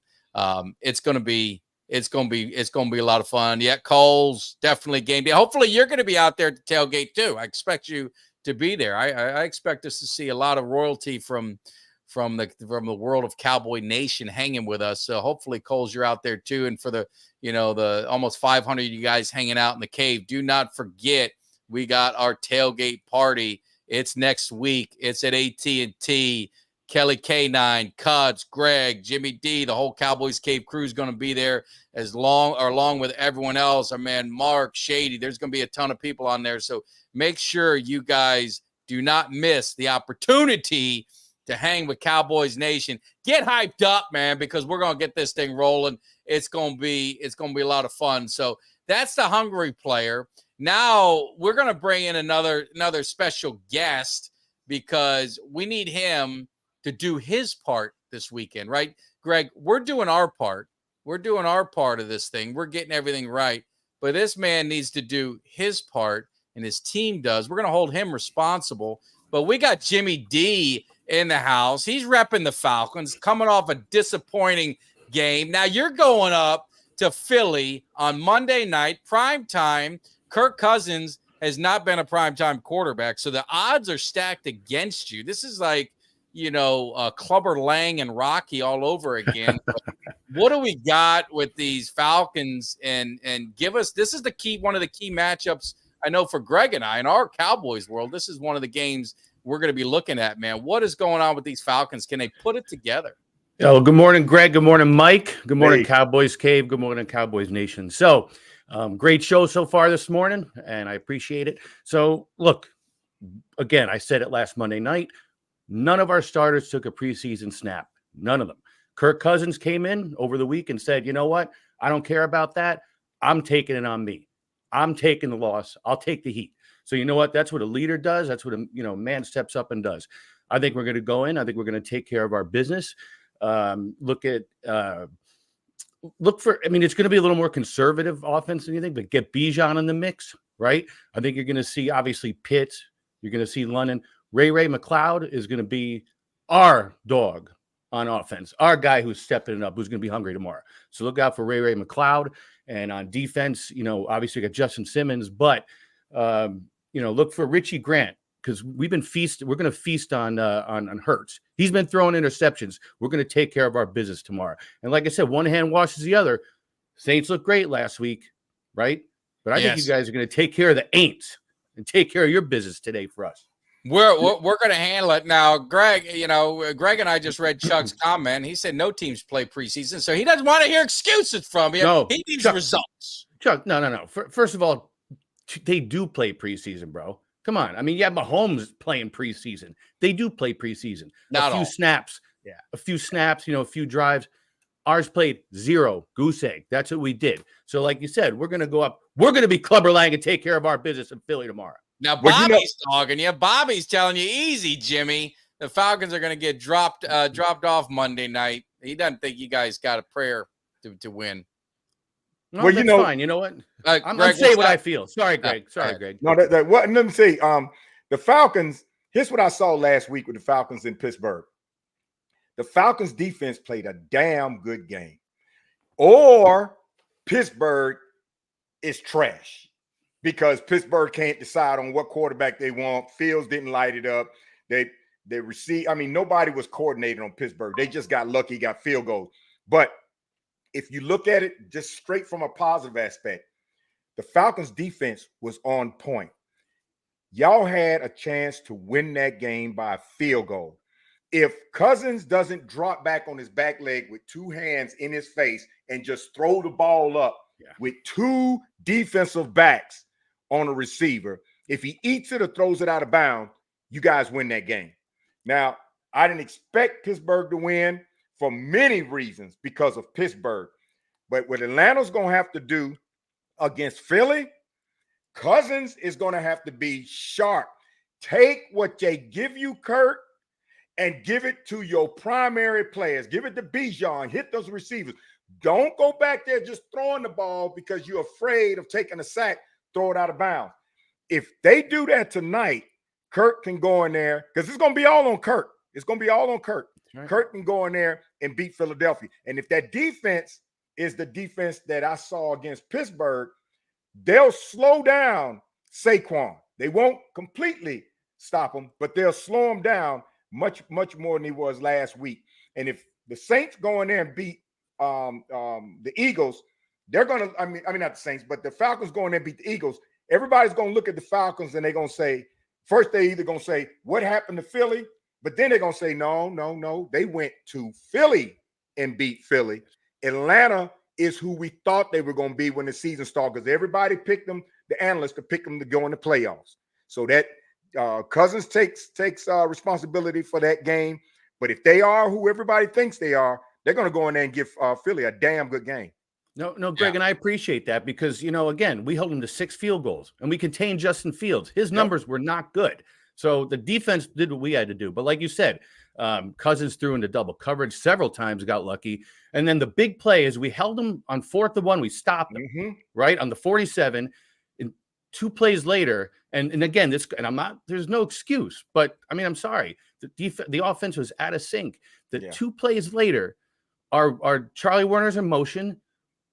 It's going to be a lot of fun. Yeah, Cole's definitely game day. Hopefully you're going to be out there at the tailgate too. I expect you to be there. I expect us to see a lot of royalty from the world of Cowboy Nation hanging with us. So hopefully Cole's, you're out there too. And for the almost 500 of you guys hanging out in the cave, do not forget we got our tailgate party. It's next week. It's at AT&T. Kelly K9, Cuds, Greg, Jimmy D, the whole Cowboys Cave crew is going to be there along with everyone else. Our man Mark, Shady. There's going to be a ton of people on there. So make sure you guys do not miss the opportunity to hang with Cowboys Nation. Get hyped up, man, because we're going to get this thing rolling. It's going to be a lot of fun. So that's the Hungry Player. Now we're going to bring in another special guest because we need him to do his part this weekend, right? Greg, we're doing our part. We're doing our part of this thing. We're getting everything right. But this man needs to do his part, and his team does. We're going to hold him responsible. But we got Jimmy D in the house. He's repping the Falcons, coming off a disappointing game. Now you're going up to Philly on Monday night, prime time. Kirk Cousins has not been a primetime quarterback, so the odds are stacked against you. This is like, Clubber Lang and Rocky all over again. What do we got with these Falcons? And give us, this is one of the key matchups I know for Greg and I in our Cowboys world. This is one of the games we're going to be looking at, man. What is going on with these Falcons? Can they put it together? Oh, good morning, Greg. Good morning, Mike. Good morning, Cowboys Cave. Good morning, Cowboys Nation. So, great show so far this morning, and I appreciate it. So, look, again, I said it last Monday night. None of our starters took a preseason snap. None of them. Kirk Cousins came in over the week and said, you know what? I don't care about that. I'm taking it on me. I'm taking the loss. I'll take the heat. So you know what? That's what a leader does. That's what a man steps up and does. I think we're going to go in. I think we're going to take care of our business. Look for, it's going to be a little more conservative offense than anything, but get Bijan in the mix, right? I think you're going to see, obviously, Pitts. You're going to see London. Ray McLeod is going to be our dog on offense, our guy who's stepping it up, who's going to be hungry tomorrow. So look out for Ray McLeod. And on defense, obviously we got Justin Simmons, but look for Richie Grant, because we're going to feast on Hurts. He's been throwing interceptions. We're going to take care of our business tomorrow. And like I said, one hand washes the other. Saints looked great last week, right? But I think you guys are going to take care of the Aints and take care of your business today for us. We're going to handle it now. Greg, Greg and I just read Chuck's comment. He said no teams play preseason, so he doesn't want to hear excuses from you. No, he needs results. Chuck, no. First of all, they do play preseason, bro. Come on. I mean, yeah, Mahomes playing preseason. They do play preseason. Not a few all. snaps. Yeah, a few snaps. A few drives. Ours played 0 goose egg. That's what we did. So, like you said, we're going to go up. We're going to be Clubber Lang and take care of our business in Philly tomorrow. Now, Bobby's talking. Yeah, Bobby's telling you, easy, Jimmy. The Falcons are going to get dropped off Monday night. He doesn't think you guys got a prayer to win. No, that's fine. You know what? I'm saying what I feel. Sorry, Greg. Greg. No, let me say, the Falcons. Here's what I saw last week with the Falcons in Pittsburgh. The Falcons defense played a damn good game, or Pittsburgh is trash because Pittsburgh can't decide on what quarterback they want. Fields didn't light it up. They received. I mean, nobody was coordinated on Pittsburgh. They just got lucky, got field goals. But if you look at it just straight from a positive aspect, the Falcons defense was on point. Y'all had a chance to win that game by a field goal. If Cousins doesn't drop back on his back leg with 2 hands in his face and just throw the ball up with 2 defensive backs on a receiver, if he eats it or throws it out of bounds, you guys win that game. Now, I didn't expect Pittsburgh to win for many reasons because of Pittsburgh. But what Atlanta's going to have to do against Philly, Cousins is going to have to be sharp. Take what they give you, Kurt, and give it to your primary players. Give it to Bijan. Hit those receivers. Don't go back there just throwing the ball because you're afraid of taking a sack, throw it out of bounds. If they do that tonight, Kurt can go in there because it's going to be all on Kurt. It's going to be all on Kurt. Right. Kurt can go in there and beat Philadelphia. And if that defense is the defense that I saw against Pittsburgh, they'll slow down Saquon. They won't completely stop him, but they'll slow him down much more than he was last week. And if the Saints go in there and beat the Eagles, they're going to, I mean, not the Saints, but the Falcons go in there and beat the Eagles. Everybody's going to look at the Falcons and they're going to say, first, they either going to say, what happened to Philly? But then they're going to say, no. They went to Philly and beat Philly. Atlanta is who we thought they were going to be when the season started because everybody picked them, the analysts, to pick them to go in the playoffs. So that Cousins takes responsibility for that game. But if they are who everybody thinks they are, they're going to go in there and give Philly a damn good game. No, Greg, and I appreciate that because, again, we held him to 6 field goals and we contained Justin Fields. His numbers were not good. So the defense did what we had to do. But like you said, Cousins threw into double coverage several times, got lucky. And then the big play is we held him on 4th and 1. We stopped him, right, on the 47. And 2 plays later, and again, there's no excuse. But, I'm sorry. The offense was out of sync. 2 plays later, our Charlie Warner's in motion.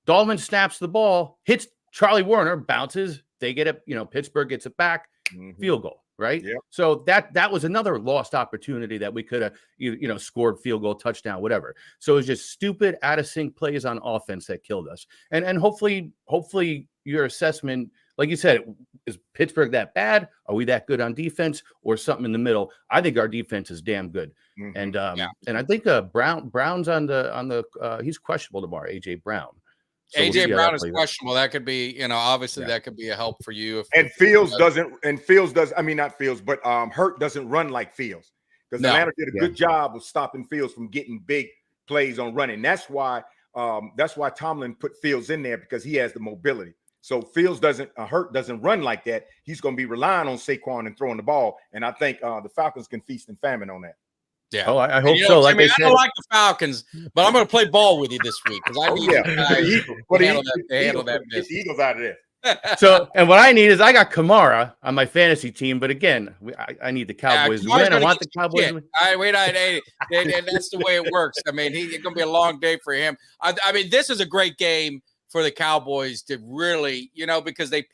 Dahlman snaps the ball, hits Charlie Warner, bounces. They get it. Pittsburgh gets it back. Field goal, right? Yep. So that was another lost opportunity that we could have, scored field goal, touchdown, whatever. So it was just stupid, out of sync plays on offense that killed us. And hopefully your assessment, like you said, is Pittsburgh that bad? Are we that good on defense, or something in the middle? I think our defense is damn good. And I think Brown's on the he's questionable tomorrow. AJ Brown. So AJ Brown is questionable. That could be, obviously that could be a help for you. Hurt doesn't run like Fields because Atlanta did a good job of stopping Fields from getting big plays on running. That's why Tomlin put Fields in there because he has the mobility. So Hurt doesn't run like that. He's going to be relying on Saquon and throwing the ball. And I think the Falcons can feast and famine on that. Yeah. Oh, I hope so. Like I don't like the Falcons, but I'm going to play ball with you this week because I need you guys to handle that business. The Eagles out of there. So, and what I need is I got Kamara on my fantasy team, but again, I need the Cowboys to win. I want the Cowboys to win. And that's the way it works. It's going to be a long day for him. This is a great game for the Cowboys to really, because they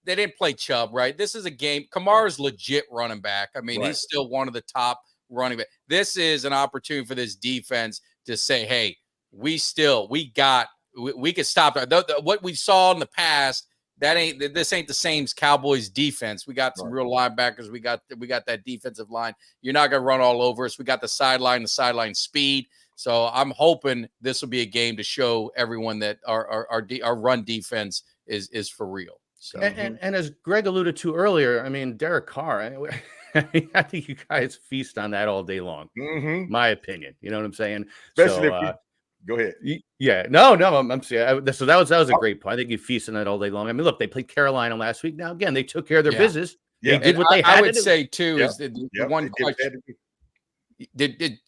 didn't play Chubb, right? This is a game. Kamara's legit running back. I mean, he's still one of the top running back. This is an opportunity for this defense to say, hey, we could stop that. What we saw in the past, this ain't the same as Cowboys defense. We got some real linebackers. We got that defensive line. You're not going to run all over us. We got the sideline speed. So I'm hoping this will be a game to show everyone that our run defense is for real. So and as Greg alluded to earlier, I mean, Derek Carr, I think you guys feast on that all day long. Mm-hmm. My opinion. You know what I'm saying? Especially go ahead. Yeah, no, I'm saying. So that was a great point. I think you feast on that all day long. I mean, look, they played Carolina last week. Now again, they took care of their business. They did what they had. I would say too is the one question.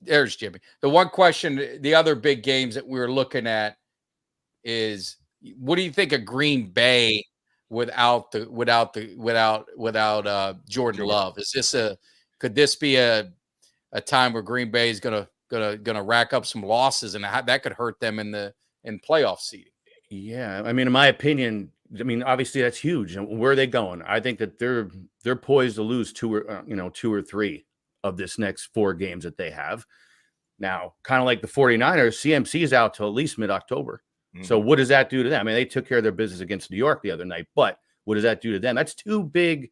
There's Jimmy. The one question, the other big games that we were looking at is, what do you think of Green Bay without Jordan Love? Could this be a time where Green Bay is gonna rack up some losses, and that could hurt them in playoff seeding? Yeah, I mean, in my opinion, obviously that's huge. And where are they going? I think that they're poised to lose two or three of this next 4 games that they have. Now, kind of like the 49ers, CMC is out till at least mid-October. Mm-hmm. So what does that do to them? I mean, they took care of their business against New York the other night, but what does that do to them? That's 2 big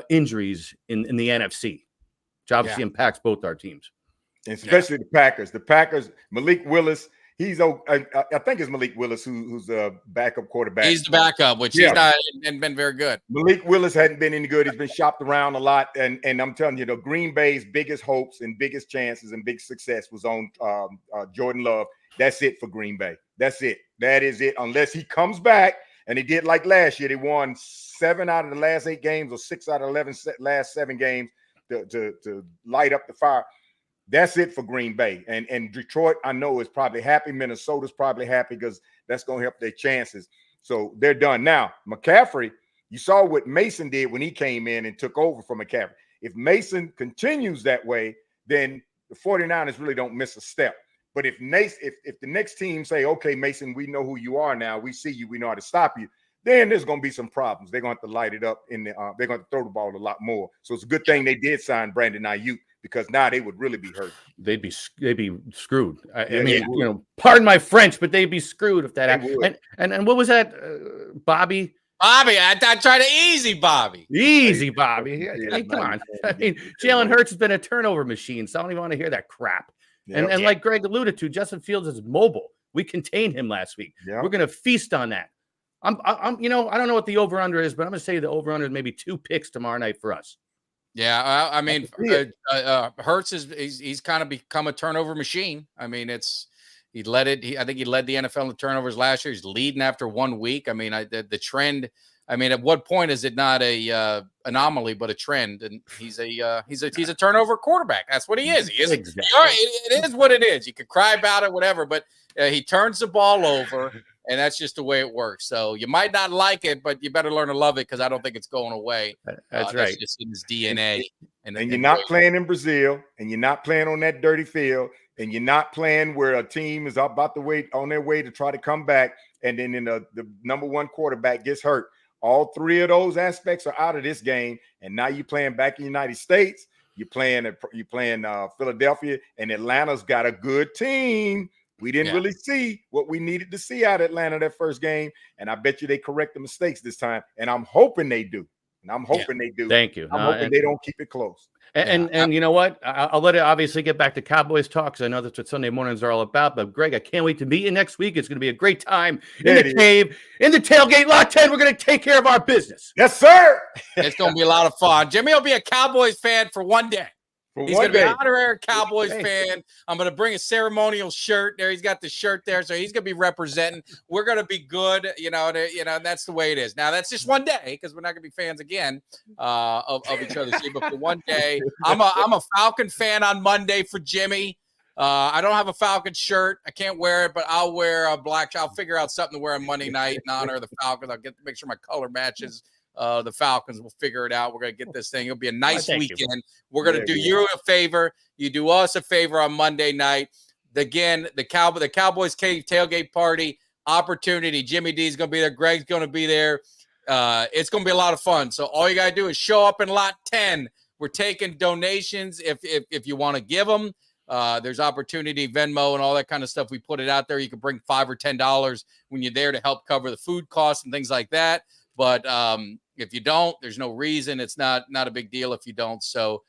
injuries in the NFC, which obviously impacts both our teams. Especially the Packers. The Packers, Malik Willis, I think it's Malik Willis who's a backup quarterback. He's the backup, which he's not and been very good. Malik Willis hadn't been any good. He's been shopped around a lot. And I'm telling you, Green Bay's biggest hopes and biggest chances and big success was on Jordan Love. That's it for Green Bay. That's it. That is it. Unless he comes back, and they did like last year. They won 7 out of the last 8 games or 6 out of 11 last 7 games to light up the fire. That's it for Green Bay. And Detroit, I know, is probably happy. Minnesota's probably happy because that's going to help their chances. So they're done. Now, McCaffrey, you saw what Mason did when he came in and took over from McCaffrey. If Mason continues that way, then the 49ers really don't miss a step. But if the next team say, okay, Mason, we know who you are now. We see you. We know how to stop you. Then there's going to be some problems. They're going to have to light it up. They're going to throw the ball a lot more. So it's a good thing they did sign Brandon Ayuk, because now they would really be hurt. They'd be screwed. I mean, pardon my French, but they'd be screwed if that happened. And what was that, Bobby? Bobby, I tried to easy Bobby. Easy Bobby. I mean, come on. I mean, Jalen Hurts has been a turnover machine, so I don't even want to hear that crap. And like Greg alluded to, Justin Fields is mobile. We contained him last week. We're going to feast on that. I don't know what the over-under is, but I'm going to say the over-under is maybe 2 picks tomorrow night for us. Yeah, I mean, Hurts he's kind of become a turnover machine. I mean, I think he led the NFL in turnovers last year. He's leading after 1 week. I mean, the trend. I mean, at what point is it not a anomaly but a trend? And he's a turnover quarterback. That's what he is. He is. Exactly. It is what it is. You could cry about it, whatever, but he turns the ball over. And that's just the way it works. So you might not like it, but you better learn to love it, because I don't think it's going away. That's right. That's just in his DNA. And you're not playing in Brazil, and you're not playing on that dirty field, and you're not playing where a team is about to wait on their way to try to come back, and then the number 1 quarterback gets hurt. All 3 of those aspects are out of this game, and now you're playing back in the United States. You're playing Philadelphia, and Atlanta's got a good team. We didn't really see what we needed to see out of Atlanta that first game, and I bet you they correct the mistakes this time, and I'm hoping they do. Thank you. I'm hoping they don't keep it close. And you know what? I'll let it obviously get back to Cowboys talk, because I know that's what Sunday mornings are all about. But Greg, I can't wait to meet you next week. It's going to be a great time in the cave, in the tailgate, lot 10. We're going to take care of our business. Yes, sir. It's going to be a lot of fun. Jimmy will be a Cowboys fan for one day. He's going to be an honorary Cowboys fan. I'm going to bring a ceremonial shirt there. He's got the shirt there, so he's going to be representing. We're going to be good, that's the way it is. Now, that's just one day, because we're not going to be fans again of each other's team. But for one day, I'm a Falcon fan on Monday for Jimmy. I don't have a Falcon shirt. I can't wear it, but I'll wear a black. I'll figure out something to wear on Monday night in honor of the Falcons. I'll make sure my color matches the Falcons. Will figure it out. We're going to get this thing. It'll be a nice weekend. We're going to do you a favor. You do us a favor on Monday night. Again, the Cowboys Cave tailgate party. opportunity. Jimmy D is going to be there. Greg's going to be there. It's going to be a lot of fun. So all you got to do is show up in lot 10. We're taking donations if you want to give them. There's opportunity, Venmo, and all that kind of stuff. We put it out there. You can bring $5 or $10 when you're there to help cover the food costs and things like that. But if you don't, there's no reason. It's not a big deal if you don't. So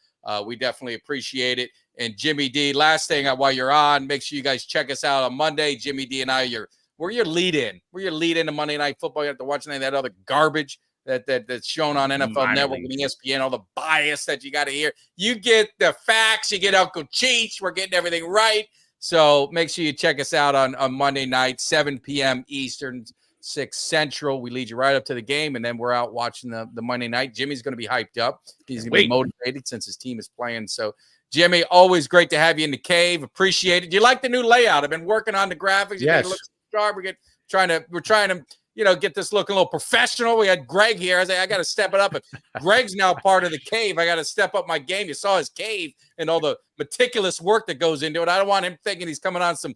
we definitely appreciate it. And Jimmy D, last thing while you're on, make sure you guys check us out on Monday. Jimmy D and I, we're your lead-in. We're your lead-in to Monday Night Football. You have to watch any of that other garbage that's shown on NFL Network and ESPN, all the bias that you got to hear. You get the facts. You get Uncle Cheech. We're getting everything right. So make sure you check us out on Monday night, 7 p.m. Eastern, 6 Central. We lead you right up to the game, and then we're out watching the Monday night. Jimmy's going to be hyped up. He's going to be motivated since his team is playing. So, Jimmy, always great to have you in the cave. Appreciate it. Do you like the new layout? I've been working on the graphics. Yes. We're trying to get this looking a little professional. We had Greg here. I said, I got to step it up. If Greg's now part of the cave, I got to step up my game. You saw his cave and all the meticulous work that goes into it. I don't want him thinking he's coming on some,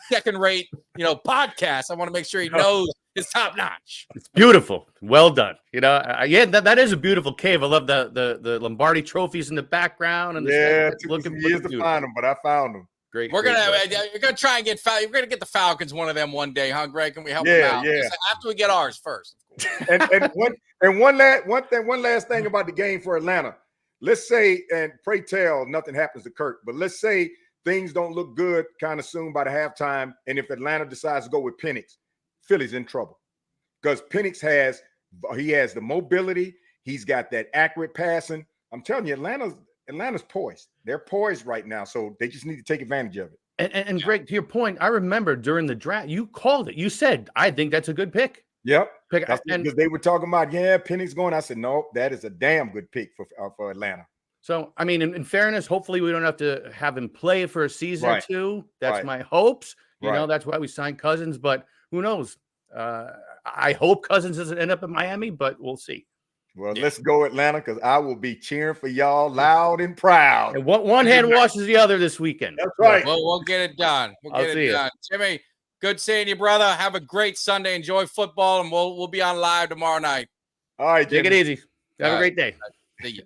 second-rate, podcast. I want to make sure he knows it's top-notch. It's beautiful. Well done. That is a beautiful cave. I love the Lombardi trophies in the background. And it took some years to find them, but I found them. Great. You're gonna try and get we're gonna get the Falcons one of them one day, huh, Greg? Can we help them out? Yeah. After we get ours first. and one last thing about the game for Atlanta. Let's say, and pray tell, nothing happens to Kirk, but let's say things don't look good kind of soon by the halftime, and if Atlanta decides to go with Penix, Philly's in trouble because Penix has the mobility. He's got that accurate passing. I'm telling you, Atlanta's poised. They're poised right now, so they just need to take advantage of it. And Greg, to your point, I remember during the draft, you called it. You said, I think that's a good pick. Yep. Because they were talking about, Penix going. I said, no, that is a damn good pick for Atlanta. So, I mean, in fairness, hopefully we don't have to have him play for a season or two. That's my hopes. That's why we signed Cousins, but who knows? I hope Cousins doesn't end up in Miami, but we'll see. Well, let's go Atlanta because I will be cheering for y'all loud and proud. And one hand washes the other this weekend. That's right. Well, we'll get it done. Jimmy, good seeing you, brother. Have a great Sunday. Enjoy football, and we'll be on live tomorrow night. All right, Jimmy. Take it easy. Have a great day. See you.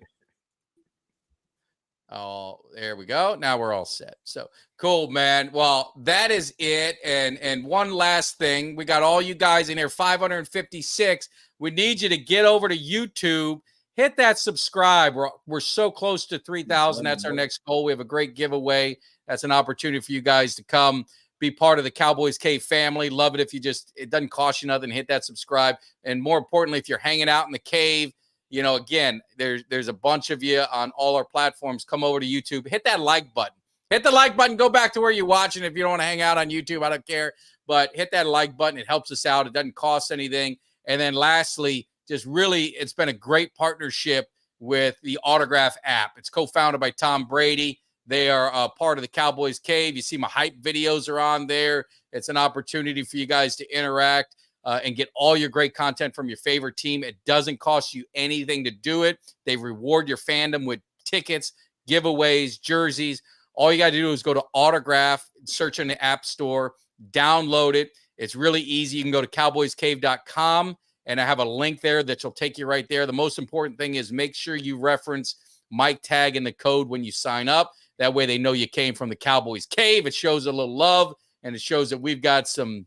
Oh, there we go. Now we're all set. So cool, man. Well, that is it. And one last thing. We got all you guys in here, 556. We need you to get over to YouTube. Hit that subscribe. We're so close to 3,000. That's our next goal. We have a great giveaway. That's an opportunity for you guys to come be part of the Cowboys Cave family. Love it if it doesn't cost you nothing. Hit that subscribe. And more importantly, if you're hanging out in the cave, again, there's a bunch of you on all our platforms. Come over to YouTube. Hit that like button. Hit the like button. Go back to where you're watching. If you don't want to hang out on YouTube, I don't care. But hit that like button. It helps us out. It doesn't cost anything. And then lastly, it's been a great partnership with the Autograph app. It's co-founded by Tom Brady. They are a part of the Cowboys Cave. You see my hype videos are on there. It's an opportunity for you guys to interact and get all your great content from your favorite team. It doesn't cost you anything to do it. They reward your fandom with tickets, giveaways, jerseys. All you got to do is go to Autograph, search in the App Store, download it. It's really easy. You can go to cowboyscave.com, and I have a link there that will take you right there. The most important thing is make sure you reference Mike Tag in the code when you sign up. That way they know you came from the Cowboys Cave. It shows a little love, and it shows that we got a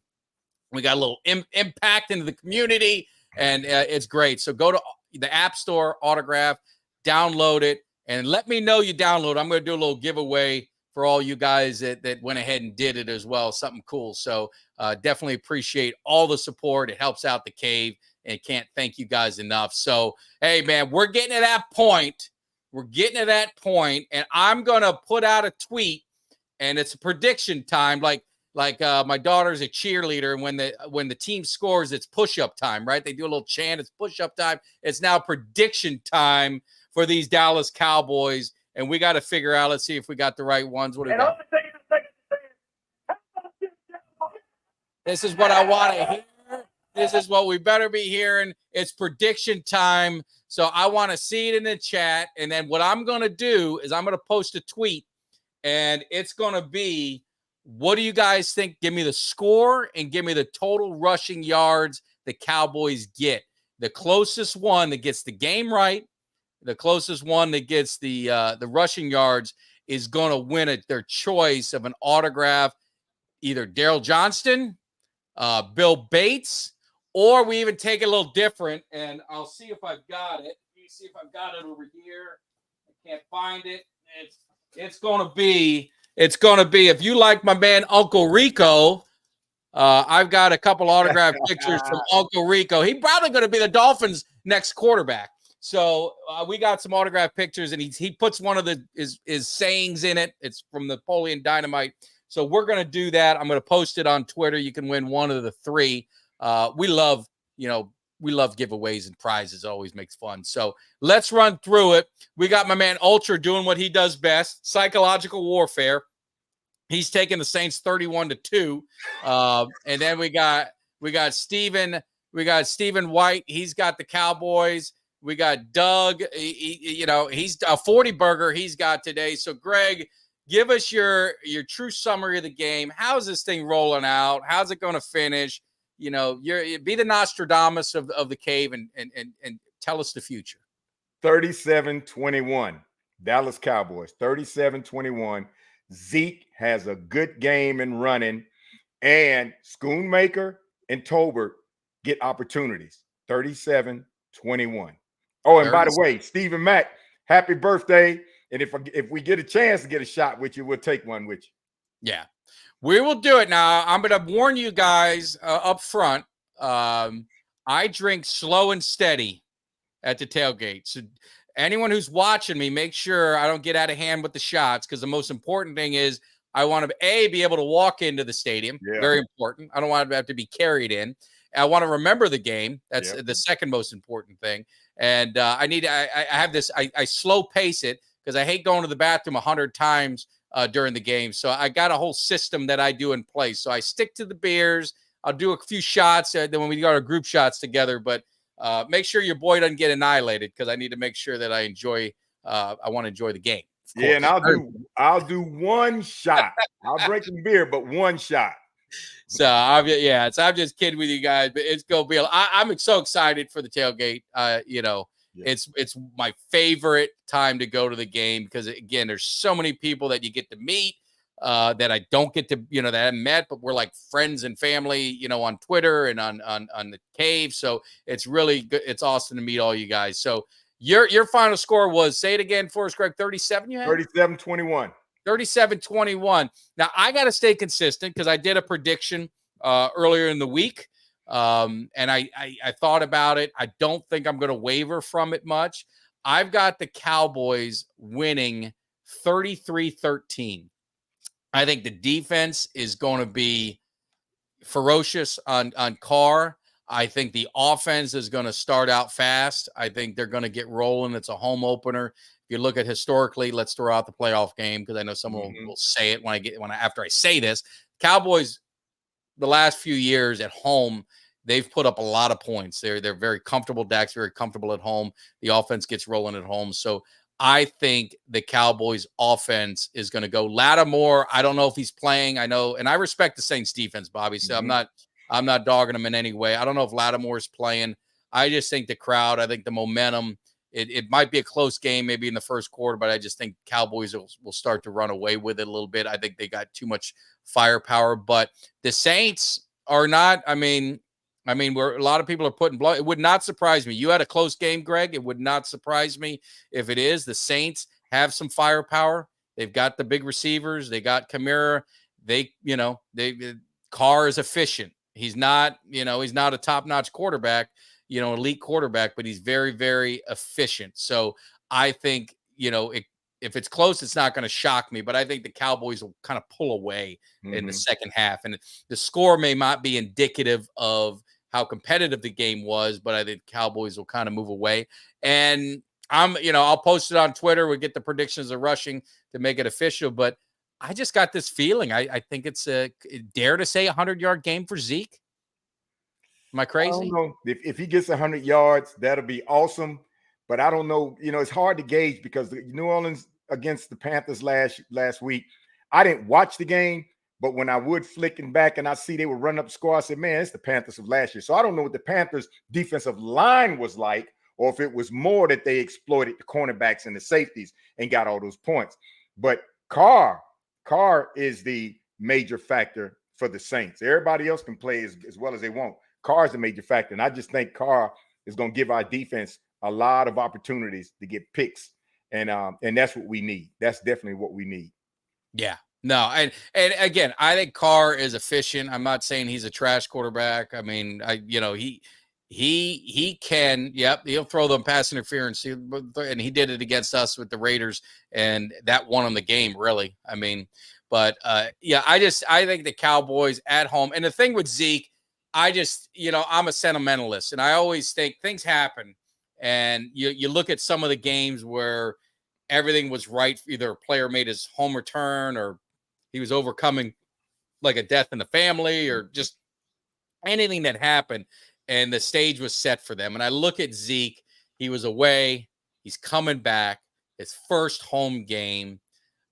little impact into the community, and it's great. So go to the App Store, Autograph, download it, and let me know you download. I'm going to do a little giveaway for all you guys that went ahead and did it as well. Something cool. So definitely appreciate all the support. It helps out the cave, and can't thank you guys enough. So, hey, man, we're getting to that point. And I'm going to put out a tweet, and it's a prediction time. Like my daughter's a cheerleader, and when the team scores, it's push-up time, right? They do a little chant. It's push-up time. It's now prediction time for these Dallas Cowboys, and we got to figure out. Let's see if we got the right ones. What do we got? This is what I want to hear. This is what we better be hearing. It's prediction time. So I want to see it in the chat, and then what I'm going to do is I'm going to post a tweet, and it's going to be What do you guys think? Give me the score and give me the total rushing yards the Cowboys get. The closest one that gets the game right, the closest one that gets the rushing yards is going to win at their choice of an autograph, either Daryl Johnston, Bill Bates, or we even take it a little different. And I'll see if I've got it. Let me see if I've got it over here. I can't find it. It's going to be, if you like my man Uncle Rico, I've got a couple autographed pictures from Uncle Rico. He's probably going to be the Dolphins' next quarterback. So we got some autographed pictures, and he puts one of his sayings in it. It's from Napoleon Dynamite. So we're going to do that. I'm going to post it on Twitter. You can win one of the three. We love giveaways and prizes. It always makes fun. So let's run through it. We got my man Ultra doing what he does best, psychological warfare. He's taking the Saints 31-2. And then we got Steven. We got Stephen White. He's got the Cowboys. We got Doug. He's a 40 burger he's got today. So Greg, give us your true summary of the game. How's this thing rolling out? How's it going to finish? Be the Nostradamus of the cave and tell us the future. 37-21, Dallas Cowboys, 37-21. Zeke has a good game in running, and Schoonmaker and Tolbert get opportunities. 37-21. Oh, and by the way, Stephen Mack, happy birthday. And if we get a chance to get a shot with you, we'll take one with you. Yeah, we will do it. Now, I'm going to warn you guys up front. I drink slow and steady at the tailgate. So anyone who's watching me, make sure I don't get out of hand with the shots, because the most important thing is I want to, be able to walk into the stadium. Yeah. Very important. I don't want to have to be carried in. I want to remember the game. That's the second most important thing. And I have this, I slow pace it because I hate going to the bathroom 100 times during the game. So I got a whole system that I do in place. So I stick to the beers. I'll do a few shots then when we got our group shots together. But make sure your boy doesn't get annihilated, because I need to make sure that I want to enjoy the game. Yeah, and I'll do one shot. I'll drink some beer, but one shot. So I'm just kidding with you guys, but it's gonna be. I'm so excited for the tailgate. It's my favorite time to go to the game, because again, there's so many people that you get to meet that I don't get to, that I haven't met, but we're like friends and family, on Twitter and on the cave. So it's really good. It's awesome to meet all you guys. So your final score was, say it again for us, Greg. 37. You had 37-21. 37-21. Now I got to stay consistent, because I did a prediction earlier in the week. And I thought about it. I don't think I'm going to waver from it much. I've got the Cowboys winning 33-13. I think the defense is going to be ferocious on Carr. I think the offense is going to start out fast. I think they're going to get rolling. It's a home opener. If you look at historically, let's throw out the playoff game, because I know someone will say it after I say this. Cowboys, the last few years at home, they've put up a lot of points. They're very comfortable. Dak's very comfortable at home. The offense gets rolling at home. So I think the Cowboys offense is going to go. Lattimore, I don't know if he's playing. I know, and I respect the Saints defense, Bobby. So I'm not dogging him in any way. I don't know if Lattimore's playing. I just think the crowd, I think the momentum, it might be a close game maybe in the first quarter, but I just think Cowboys will start to run away with it a little bit. I think they got too much firepower, but the Saints are not, where a lot of people are putting blood. It would not surprise me. You had a close game, Greg. It would not surprise me if it is. The Saints have some firepower. They've got the big receivers. They got Kamara. Carr is efficient. He's not a top-notch quarterback, elite quarterback, but he's very, very efficient. So I think, if it's close, it's not going to shock me, but I think the Cowboys will kind of pull away in the second half. And the score may not be indicative of how competitive the game was, but I think Cowboys will kind of move away. And I'll post it on Twitter. We get the predictions of rushing to make it official, but I just got this feeling. I think it's dare to say 100-yard game for Zeke. Am I crazy? I don't know. If he gets 100 yards, that'll be awesome. But I don't know. It's hard to gauge, because the New Orleans against the Panthers last week, I didn't watch the game, But when I would flicking back and I see they would run up the score, I said, man, it's the Panthers of last year. So I don't know what the Panthers defensive line was like, or if it was more that they exploited the cornerbacks and the safeties and got all those points. But Carr is the major factor for the Saints. Everybody else can play as well as they want. Carr is the major factor. And I just think Carr is going to give our defense a lot of opportunities to get picks. And that's what we need. That's definitely what we need. Yeah. No, and again, I think Carr is efficient. I'm not saying he's a trash quarterback. I mean, he can, he'll throw them pass interference, and he did it against us with the Raiders, and that won him the game, really. I mean, but I think the Cowboys at home, and the thing with Zeke, I'm a sentimentalist, and I always think things happen, and you look at some of the games where everything was right. Either a player made his home return, or he was overcoming like a death in the family, or just anything that happened, and the stage was set for them. And I look at Zeke, he was away, he's coming back, his first home game.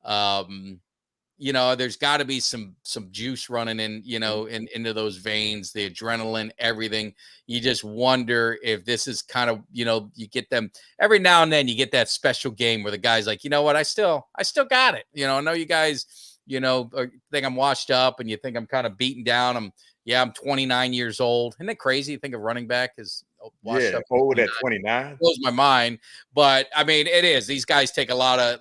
There's got to be some juice running into those veins, the adrenaline, everything. You just wonder if this is kind of, you get them every now and then, you get that special game where the guy's like, you know what, I still got it. I know you guys, think I'm washed up, and you think I'm kind of beaten down. I'm 29 years old. Isn't that crazy? You think a running back is washed up old at 29. Blows my mind. But I mean, it is. These guys take a lot of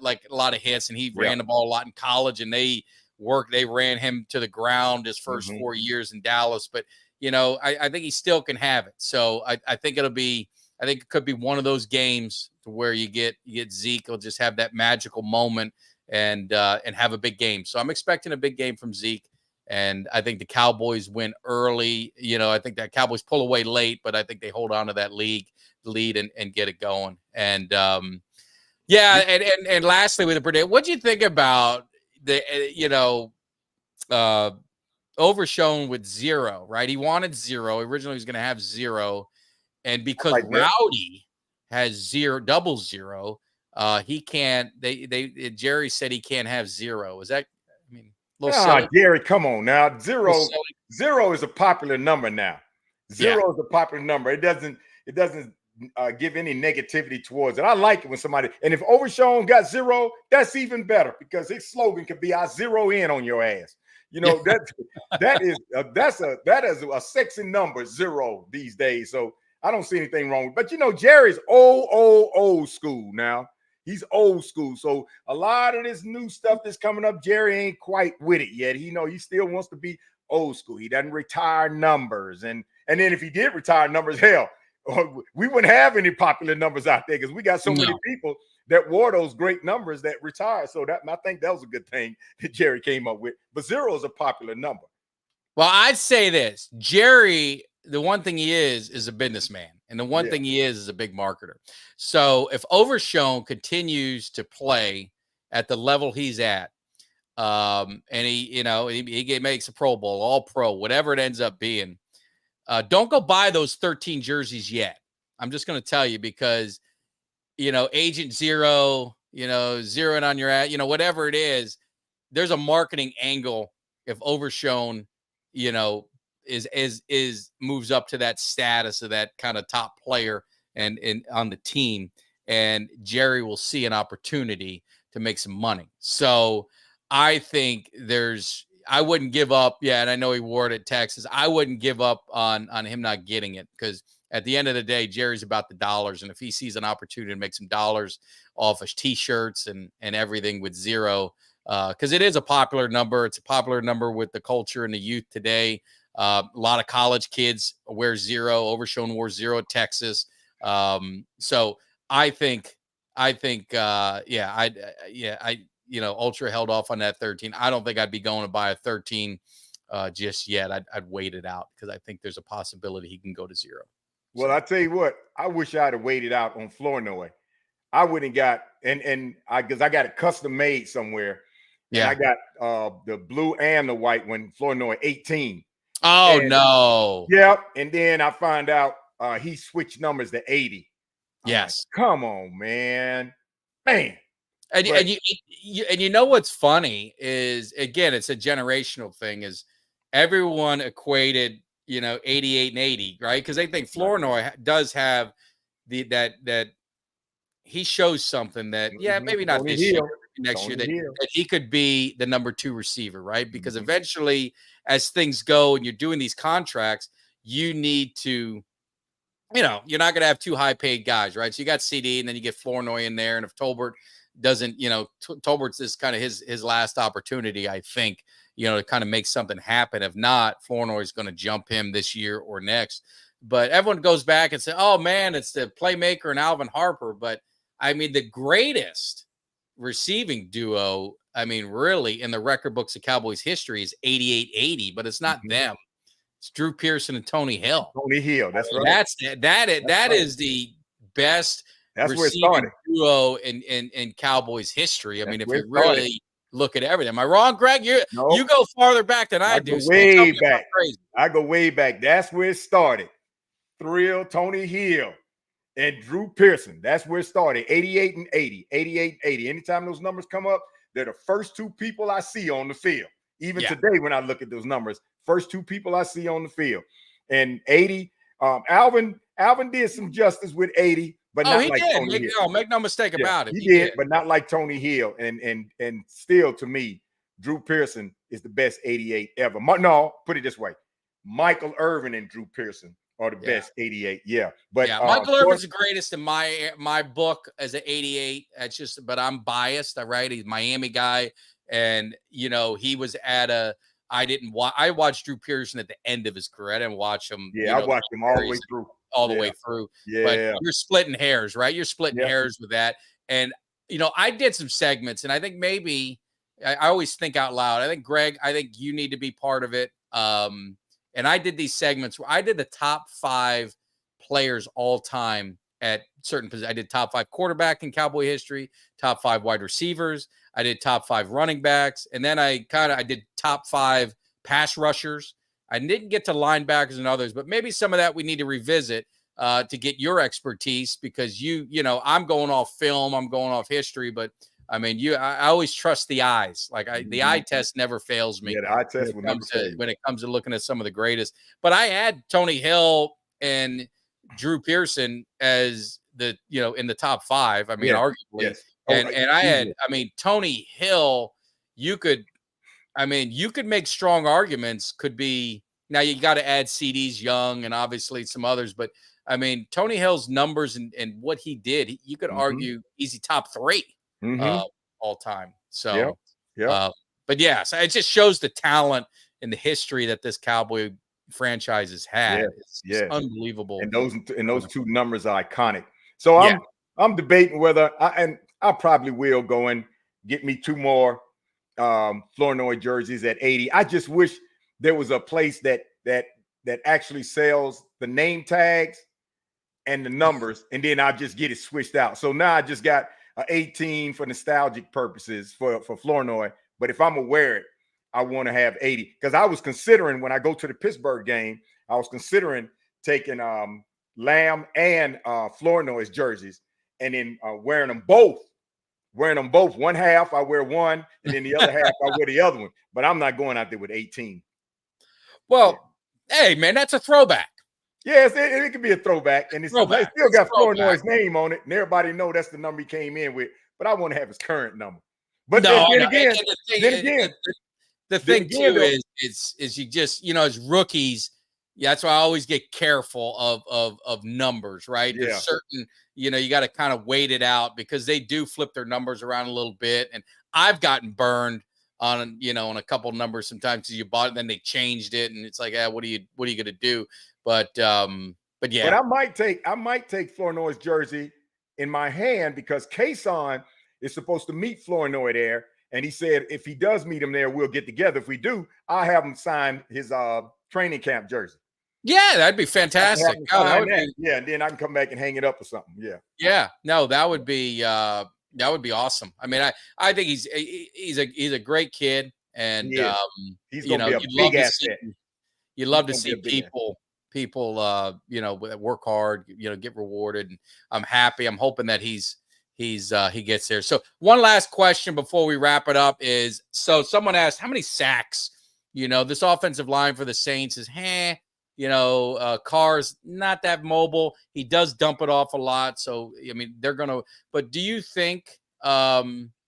hits, and he ran the ball a lot in college, and they ran him to the ground his first 4 years in Dallas. But I think he still can have it. So I think it could be one of those games to where you get Zeke will just have that magical moment and have a big game. So I'm expecting a big game from Zeke. And I think the Cowboys win early. I think that Cowboys pull away late, but I think they hold on to that lead and get it going. And and lastly with the prediction, what'd you think about the Overshown with 0, right? He wanted 0. Originally he was going to have 0. And because Rowdy has 0, double 0, he can't, Jerry said he can't have 0. Is that, Jerry, come on now. 0 is a popular number now. 0 is a popular number. It doesn't give any negativity towards it. I like it when somebody, and if Overshown got 0, that's even better, because his slogan could be, I zero in on your ass. That is a sexy number, 0, these days. So I don't see anything wrong. But Jerry's old school now. He's old school. So a lot of this new stuff that's coming up, Jerry ain't quite with it yet. He still wants to be old school. He doesn't retire numbers. And then if he did retire numbers, hell, we wouldn't have any popular numbers out there, because we got so many people that wore those great numbers that retired. So I think that was a good thing that Jerry came up with. But 0 is a popular number. Well, I'd say this. Jerry, the one thing he is a businessman. And the one thing he is a big marketer. So if Overshown continues to play at the level he's at, and he makes a Pro Bowl, All Pro, whatever it ends up being, don't go buy those 13 jerseys yet. I'm just going to tell you, because, Agent Zero, zeroing on your ad, whatever it is, there's a marketing angle if Overshown, is moves up to that status of that kind of top player and on the team, and Jerry will see an opportunity to make some money. So I think I wouldn't give up. Yeah. And I know he wore it at Texas. I wouldn't give up on him not getting it, because at the end of the day, Jerry's about the dollars. And if he sees an opportunity to make some dollars off his t-shirts and everything with 0, because it is a popular number. It's a popular number with the culture and the youth today. A lot of college kids wear 0. Overshown wore 0 at Texas. So I think, Ultra held off on that 13. I don't think I'd be going to buy a 13 just yet. I'd wait it out, because I think there's a possibility he can go to 0. Well, I tell you what, I wish I'd have waited out on Flournoy. I wouldn't got, because I got it custom made somewhere. Yeah, I got the blue and the white one, Flournoy 18. Oh, no. Yep. And then I find out he switched numbers to 80. Yes. Like, come on, man. Man. And you know what's funny is, again, it's a generational thing. Is everyone equated 88 and 80, right? Because they think Flournoy does have that he shows something that maybe not Tony this Hill. year, next Tony year Hill. that he could be the number 2 receiver, right? Because eventually, as things go and you're doing these contracts, you need to. You're not going to have 2 high-paid guys, right? So you got CD, and then you get Flournoy in there, and if Tolbert doesn't, Tolbert's is kind of his last opportunity, I think, to kind of make something happen. If not, Flournoy is going to jump him this year or next. But everyone goes back and says, "Oh man, it's the playmaker and Alvin Harper." But I mean, the greatest receiving duo, really in the record books of Cowboys history is 88-80, but it's not them. It's Drew Pearson and Tony Hill. Tony Hill, that's right. That is the best receiving duo in Cowboys history. I mean, if you really look at everything. Am I wrong, Greg? You go farther back than I do. Go way back. I go way back. That's where it started. Thrill, Tony Hill, and Drew Pearson. That's where it started. 88 and 80. 88 and 80. Anytime those numbers come up, they're the first 2 people I see on the field. Even today, when I look at those numbers, first 2 people I see on the field. And 80, Alvin did some justice with 80, but not like Tony Hill. Make no mistake about it. He did, but not like Tony Hill. And still, to me, Drew Pearson is the best 88 ever. No, put it this way. Michael Irvin and Drew Pearson are the best 88. But Michael Irvin's the greatest in my book as an 88. That's just, but I'm biased. Right, he's a Miami guy, and he was at I watched Drew Pearson at the end of his career. I didn't watch him. I watched him all the way through. The way through. But you're splitting hairs, right? You're splitting hairs with that. And I did some segments, and I think maybe I always think out loud. I think Greg, you need to be part of it. And I did these segments where I did the top 5 players all time at certain positions. I did top 5 quarterback in Cowboy history, top 5 wide receivers. I did top 5 running backs. And then I did top 5 pass rushers. I didn't get to linebackers and others, but maybe some of that we need to revisit to get your expertise, because I'm going off film, I'm going off history, but I always trust the eyes. Like the eye test never fails me. The eye test when it comes to looking at some of the greatest. But I had Tony Hill and Drew Pearson as the in the top 5. Arguably. Yes. And I had Tony Hill. You could make strong arguments. Could be, now you got to add CD's Young and obviously some others, but Tony Hill's numbers and what he did, you could argue easy top 3 all time. So, but so it just shows the talent and the history that this Cowboy franchise has had. It's unbelievable. And those 2 numbers are iconic. So I'm debating whether I probably will go and get me 2 more Flournoy jerseys at 80. I just wish there was a place that actually sells the name tags and the numbers, and then I just get it switched out. So now I just got an 18 for nostalgic purposes for Flournoy. But if I'm gonna wear it, I want to have 80, because I was considering, when I go to the Pittsburgh game, I was considering taking Lamb and Flournoy's jerseys and then wearing them both. One half I wear one, and then the other half I wear the other one. But I'm not going out there with 18. Well, hey man, that's a throwback. Yes, it could be a throwback, and it's still got Flournoy's name on it, and everybody know that's the number he came in with. But I want to have his current number. But then again, the thing too is you just, as rookies, that's why I always get careful of numbers, right? There's certain, you got to kind of wait it out, because they do flip their numbers around a little bit, and I've gotten burned on on a couple numbers sometimes, because you bought it, then they changed it, and it's like, what are you gonna do? But yeah. But I might take Flournoy's jersey in my hand, because Kason is supposed to meet Flournoy there, and he said if he does meet him there, we'll get together. If we do, I'll have him sign his training camp jersey. Yeah, that'd be fantastic. And then I can come back and hang it up or something. Yeah. No, that would be awesome. I think he's a great kid, and he's gonna be a big asset. You love to see people that work hard, get rewarded. And I'm happy. I'm hoping that he's he gets there. So one last question before we wrap it up is, so someone asked, how many sacks, this offensive line for the Saints is, Carr's not that mobile. He does dump it off a lot. So, I mean, but do you think,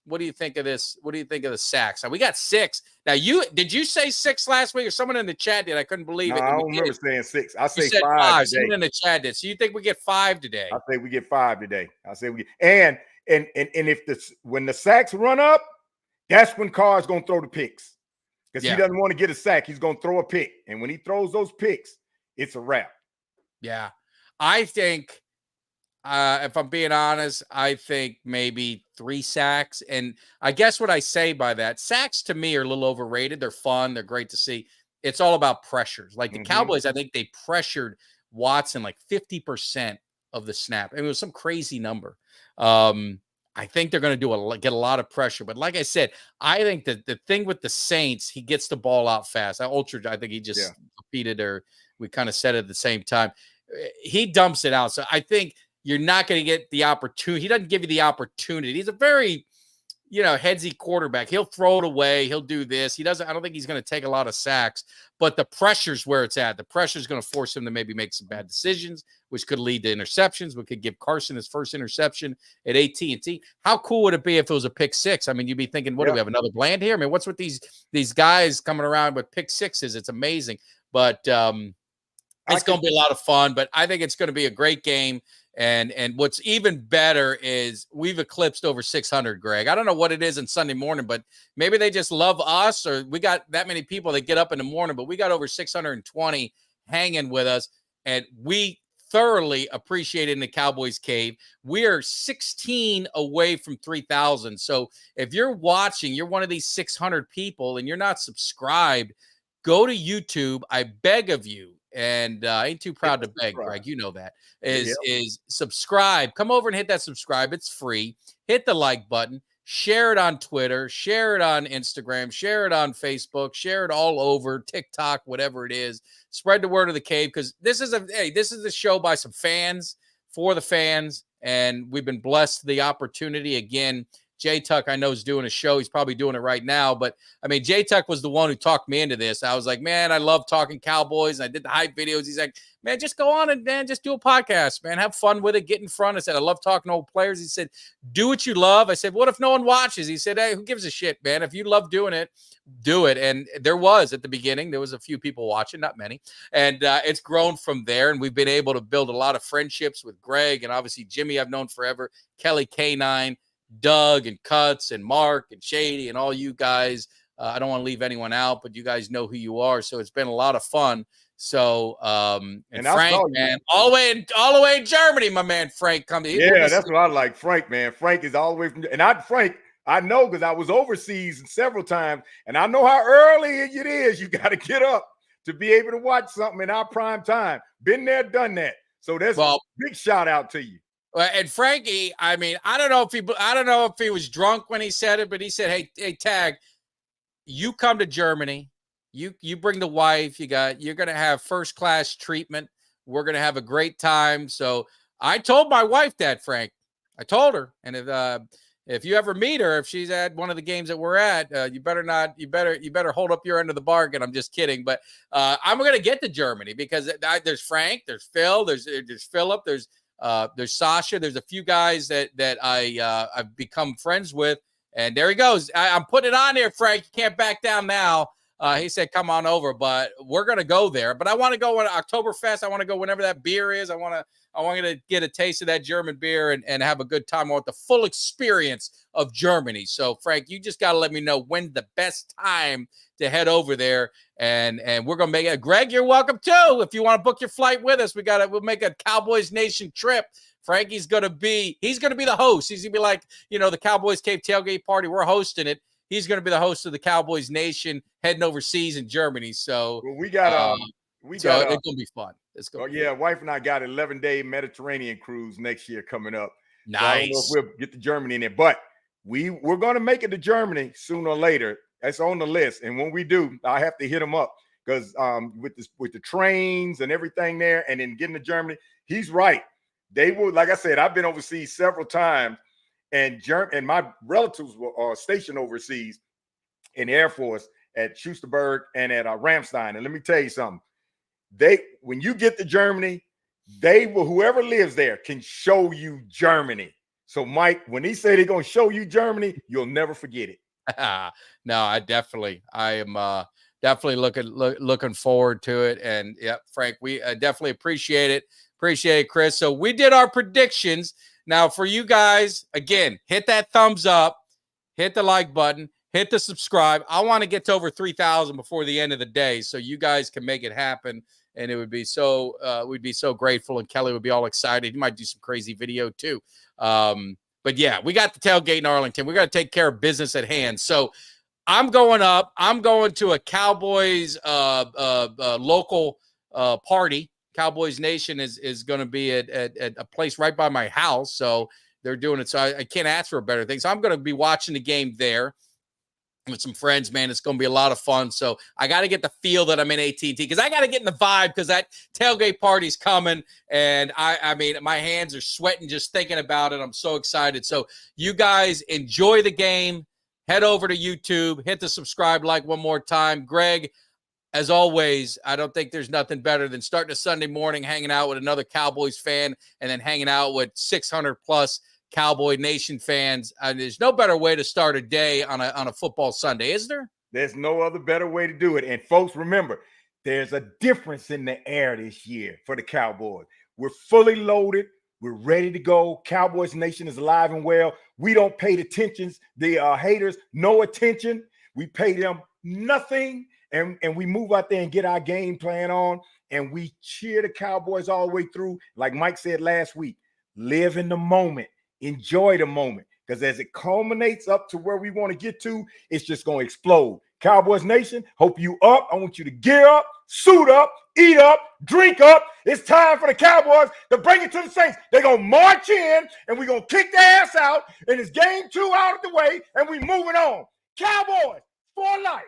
what do you think of this? What do you think of the sacks? Now, we got 6. Now, did you say 6 last week, or someone in the chat did? I couldn't believe it. I don't remember saying 6. I say 5 today. Someone in the chat did. So you think we get 5 today? I say we get 5 today. I say we get, and if when the sacks run up, that's when Carr's gonna throw the picks, because he doesn't want to get a sack. He's gonna throw a pick, and when he throws those picks, it's a wrap. Yeah, I think. If I'm being honest, I think maybe 3 sacks. And I guess what I say by that, sacks to me are a little overrated. They're fun. They're great to see. It's all about pressures. Like the Cowboys, I think they pressured Watson like 50% of the snap. I mean, it was some crazy number. I think they're going to get a lot of pressure. But like I said, I think that the thing with the Saints, he gets the ball out fast. I think he just repeated, or we kind of said it at the same time. He dumps it out. So I think you're not going to get the opportunity. He doesn't give you the opportunity. He's a very, headsy quarterback. He'll throw it away. He'll do this. I don't think he's going to take a lot of sacks, but the pressure's where it's at. The pressure is going to force him to maybe make some bad decisions, which could lead to interceptions, which could give Carson his first interception at AT&T. How cool would it be if it was a pick 6? I mean, you'd be thinking, what do we have, another Bland here? I mean, what's with these guys coming around with pick 6s? It's amazing, but it's going to be a lot of fun, but I think it's going to be a great game. And what's even better is we've eclipsed over 600, Greg. I don't know what it is on Sunday morning, but maybe they just love us, or we got that many people that get up in the morning, but we got over 620 hanging with us, and we thoroughly appreciate it in the Cowboys Cave. We are 16 away from 3,000. So if you're watching, you're one of these 600 people and you're not subscribed, go to YouTube. I beg of you. And I ain't too proud to beg, Greg. You know that. Is subscribe. Come over and hit that subscribe. It's free. Hit the like button. Share it on Twitter. Share it on Instagram. Share it on Facebook. Share it all over TikTok, whatever it is. Spread the word of the cave, because this is a show by some fans for the fans, and we've been blessed the opportunity again. J Tuck, I know, is doing a show. He's probably doing it right now. But, I mean, J Tuck was the one who talked me into this. I was like, man, I love talking Cowboys. And I did the hype videos. He's like, man, just go on and just do a podcast, man. Have fun with it. Get in front. I said, I love talking to old players. He said, do what you love. I said, what if no one watches? He said, hey, who gives a shit, man? If you love doing it, do it. And there was, at the beginning, there was a few people watching, not many. And it's grown from there. And we've been able to build a lot of friendships with Greg. And obviously, Jimmy, I've known forever. Kelly K9. Doug and Cuts and Mark and Shady and all you guys. I don't want to leave anyone out, but you guys know who you are. So it's been a lot of fun. So and Frank, man, all the way in Germany, my man Frank comes. Yeah, that's what I like. Frank, man. Frank is all the way from, and Frank, I know, because I was overseas several times, and I know how early it is. You got to get up to be able to watch something in our prime time. Been there, done that. So that's a big shout out to you. And Frankie, I mean, I don't know if he was drunk when he said it, but he said, "Hey, Tag, you come to Germany, you bring the wife, you're going to have first class treatment. We're going to have a great time." So I told my wife that, Frank. I told her, and if you ever meet her, if she's at one of the games that we're at, you better hold up your end of the bargain. I'm just kidding, but I'm going to get to Germany, because there's Frank, there's Phil, there's Philip, there's Sasha. There's a few guys that I've become friends with, and there he goes. I'm putting it on there, Frank. You can't back down now. He said, come on over, but we're going to go there. But I want to go on Oktoberfest. I want to go whenever that beer is. I want to get a taste of that German beer and have a good time. I want the full experience of Germany. So, Frank, you just got to let me know when the best time to head over there. And we're going to make it. Greg, you're welcome too. If you want to book your flight with us, we'll make a Cowboys Nation trip. Frankie's going to be the host. He's going to be like, the Cowboys Cave tailgate party. We're hosting it. He's going to be the host of the Cowboys Nation heading overseas in Germany. So it's going to be fun. Wife and I got an 11-day Mediterranean cruise next year coming up. Nice. So I don't know if we'll get to Germany in there, but we're going to make it to Germany sooner or later. That's on the list. And when we do, I have to hit him up, because with the trains and everything there, and then getting to Germany, he's right. They will, like I said, I've been overseas several times, and my relatives were stationed overseas in the Air Force at Schusterberg and at Ramstein. And let me tell you something. When you get to Germany, whoever lives there can show you Germany. So, Mike, when he said he's going to show you Germany, you'll never forget it. No, I am definitely looking forward to it. And yeah, Frank, we definitely appreciate it. Appreciate it, Chris. So we did our predictions. Now for you guys, again, hit that thumbs up, hit the like button, hit the subscribe. I want to get to over 3,000 before the end of the day, so you guys can make it happen. And it would be so, we'd be so grateful. And Kelly would be all excited. He might do some crazy video too. But yeah, we got the tailgate in Arlington. We got to take care of business at hand. So I'm going up. I'm going to a Cowboys local party. Cowboys Nation is going to be at a place right by my house. So they're doing it. So I can't ask for a better thing. So I'm going to be watching the game there with some friends, man. It's going to be a lot of fun. So I got to get the feel that I'm in AT&T, because I got to get in the vibe, because that tailgate party's coming. And I mean, my hands are sweating just thinking about it. I'm so excited. So you guys enjoy the game. Head over to YouTube, hit the subscribe, like one more time. Greg, as always, I don't think there's nothing better than starting a Sunday morning, hanging out with another Cowboys fan, and then hanging out with 600 plus Cowboy Nation fans. There's no better way to start a day on a football Sunday, is there? There's no other better way to do it. And folks, remember, there's a difference in the air this year for the Cowboys. We're fully loaded. We're ready to go. Cowboys Nation is alive and well. We don't pay the haters no attention. We pay them nothing. And we move out there and get our game plan on. And we cheer the Cowboys all the way through. Like Mike said last week, live in the moment. Enjoy the moment, because as it culminates up to where we want to get to, it's just going to explode. Cowboys Nation, hope you up. I want you to gear up, suit up, eat up, drink up. It's time for the Cowboys to bring it to the Saints. They're going to march in, and we're going to kick their ass out, and it's game 2 out of the way, and we're moving on. Cowboys for life.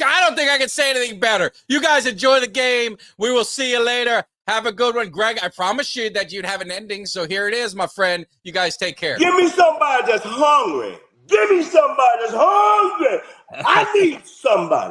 I don't think I can say anything better. You guys enjoy the game. We will see you later. Have a good one. Greg, I promised you that you'd have an ending, so here it is, my friend. You guys take care. Give me somebody that's hungry. Give me somebody that's hungry. I need somebody.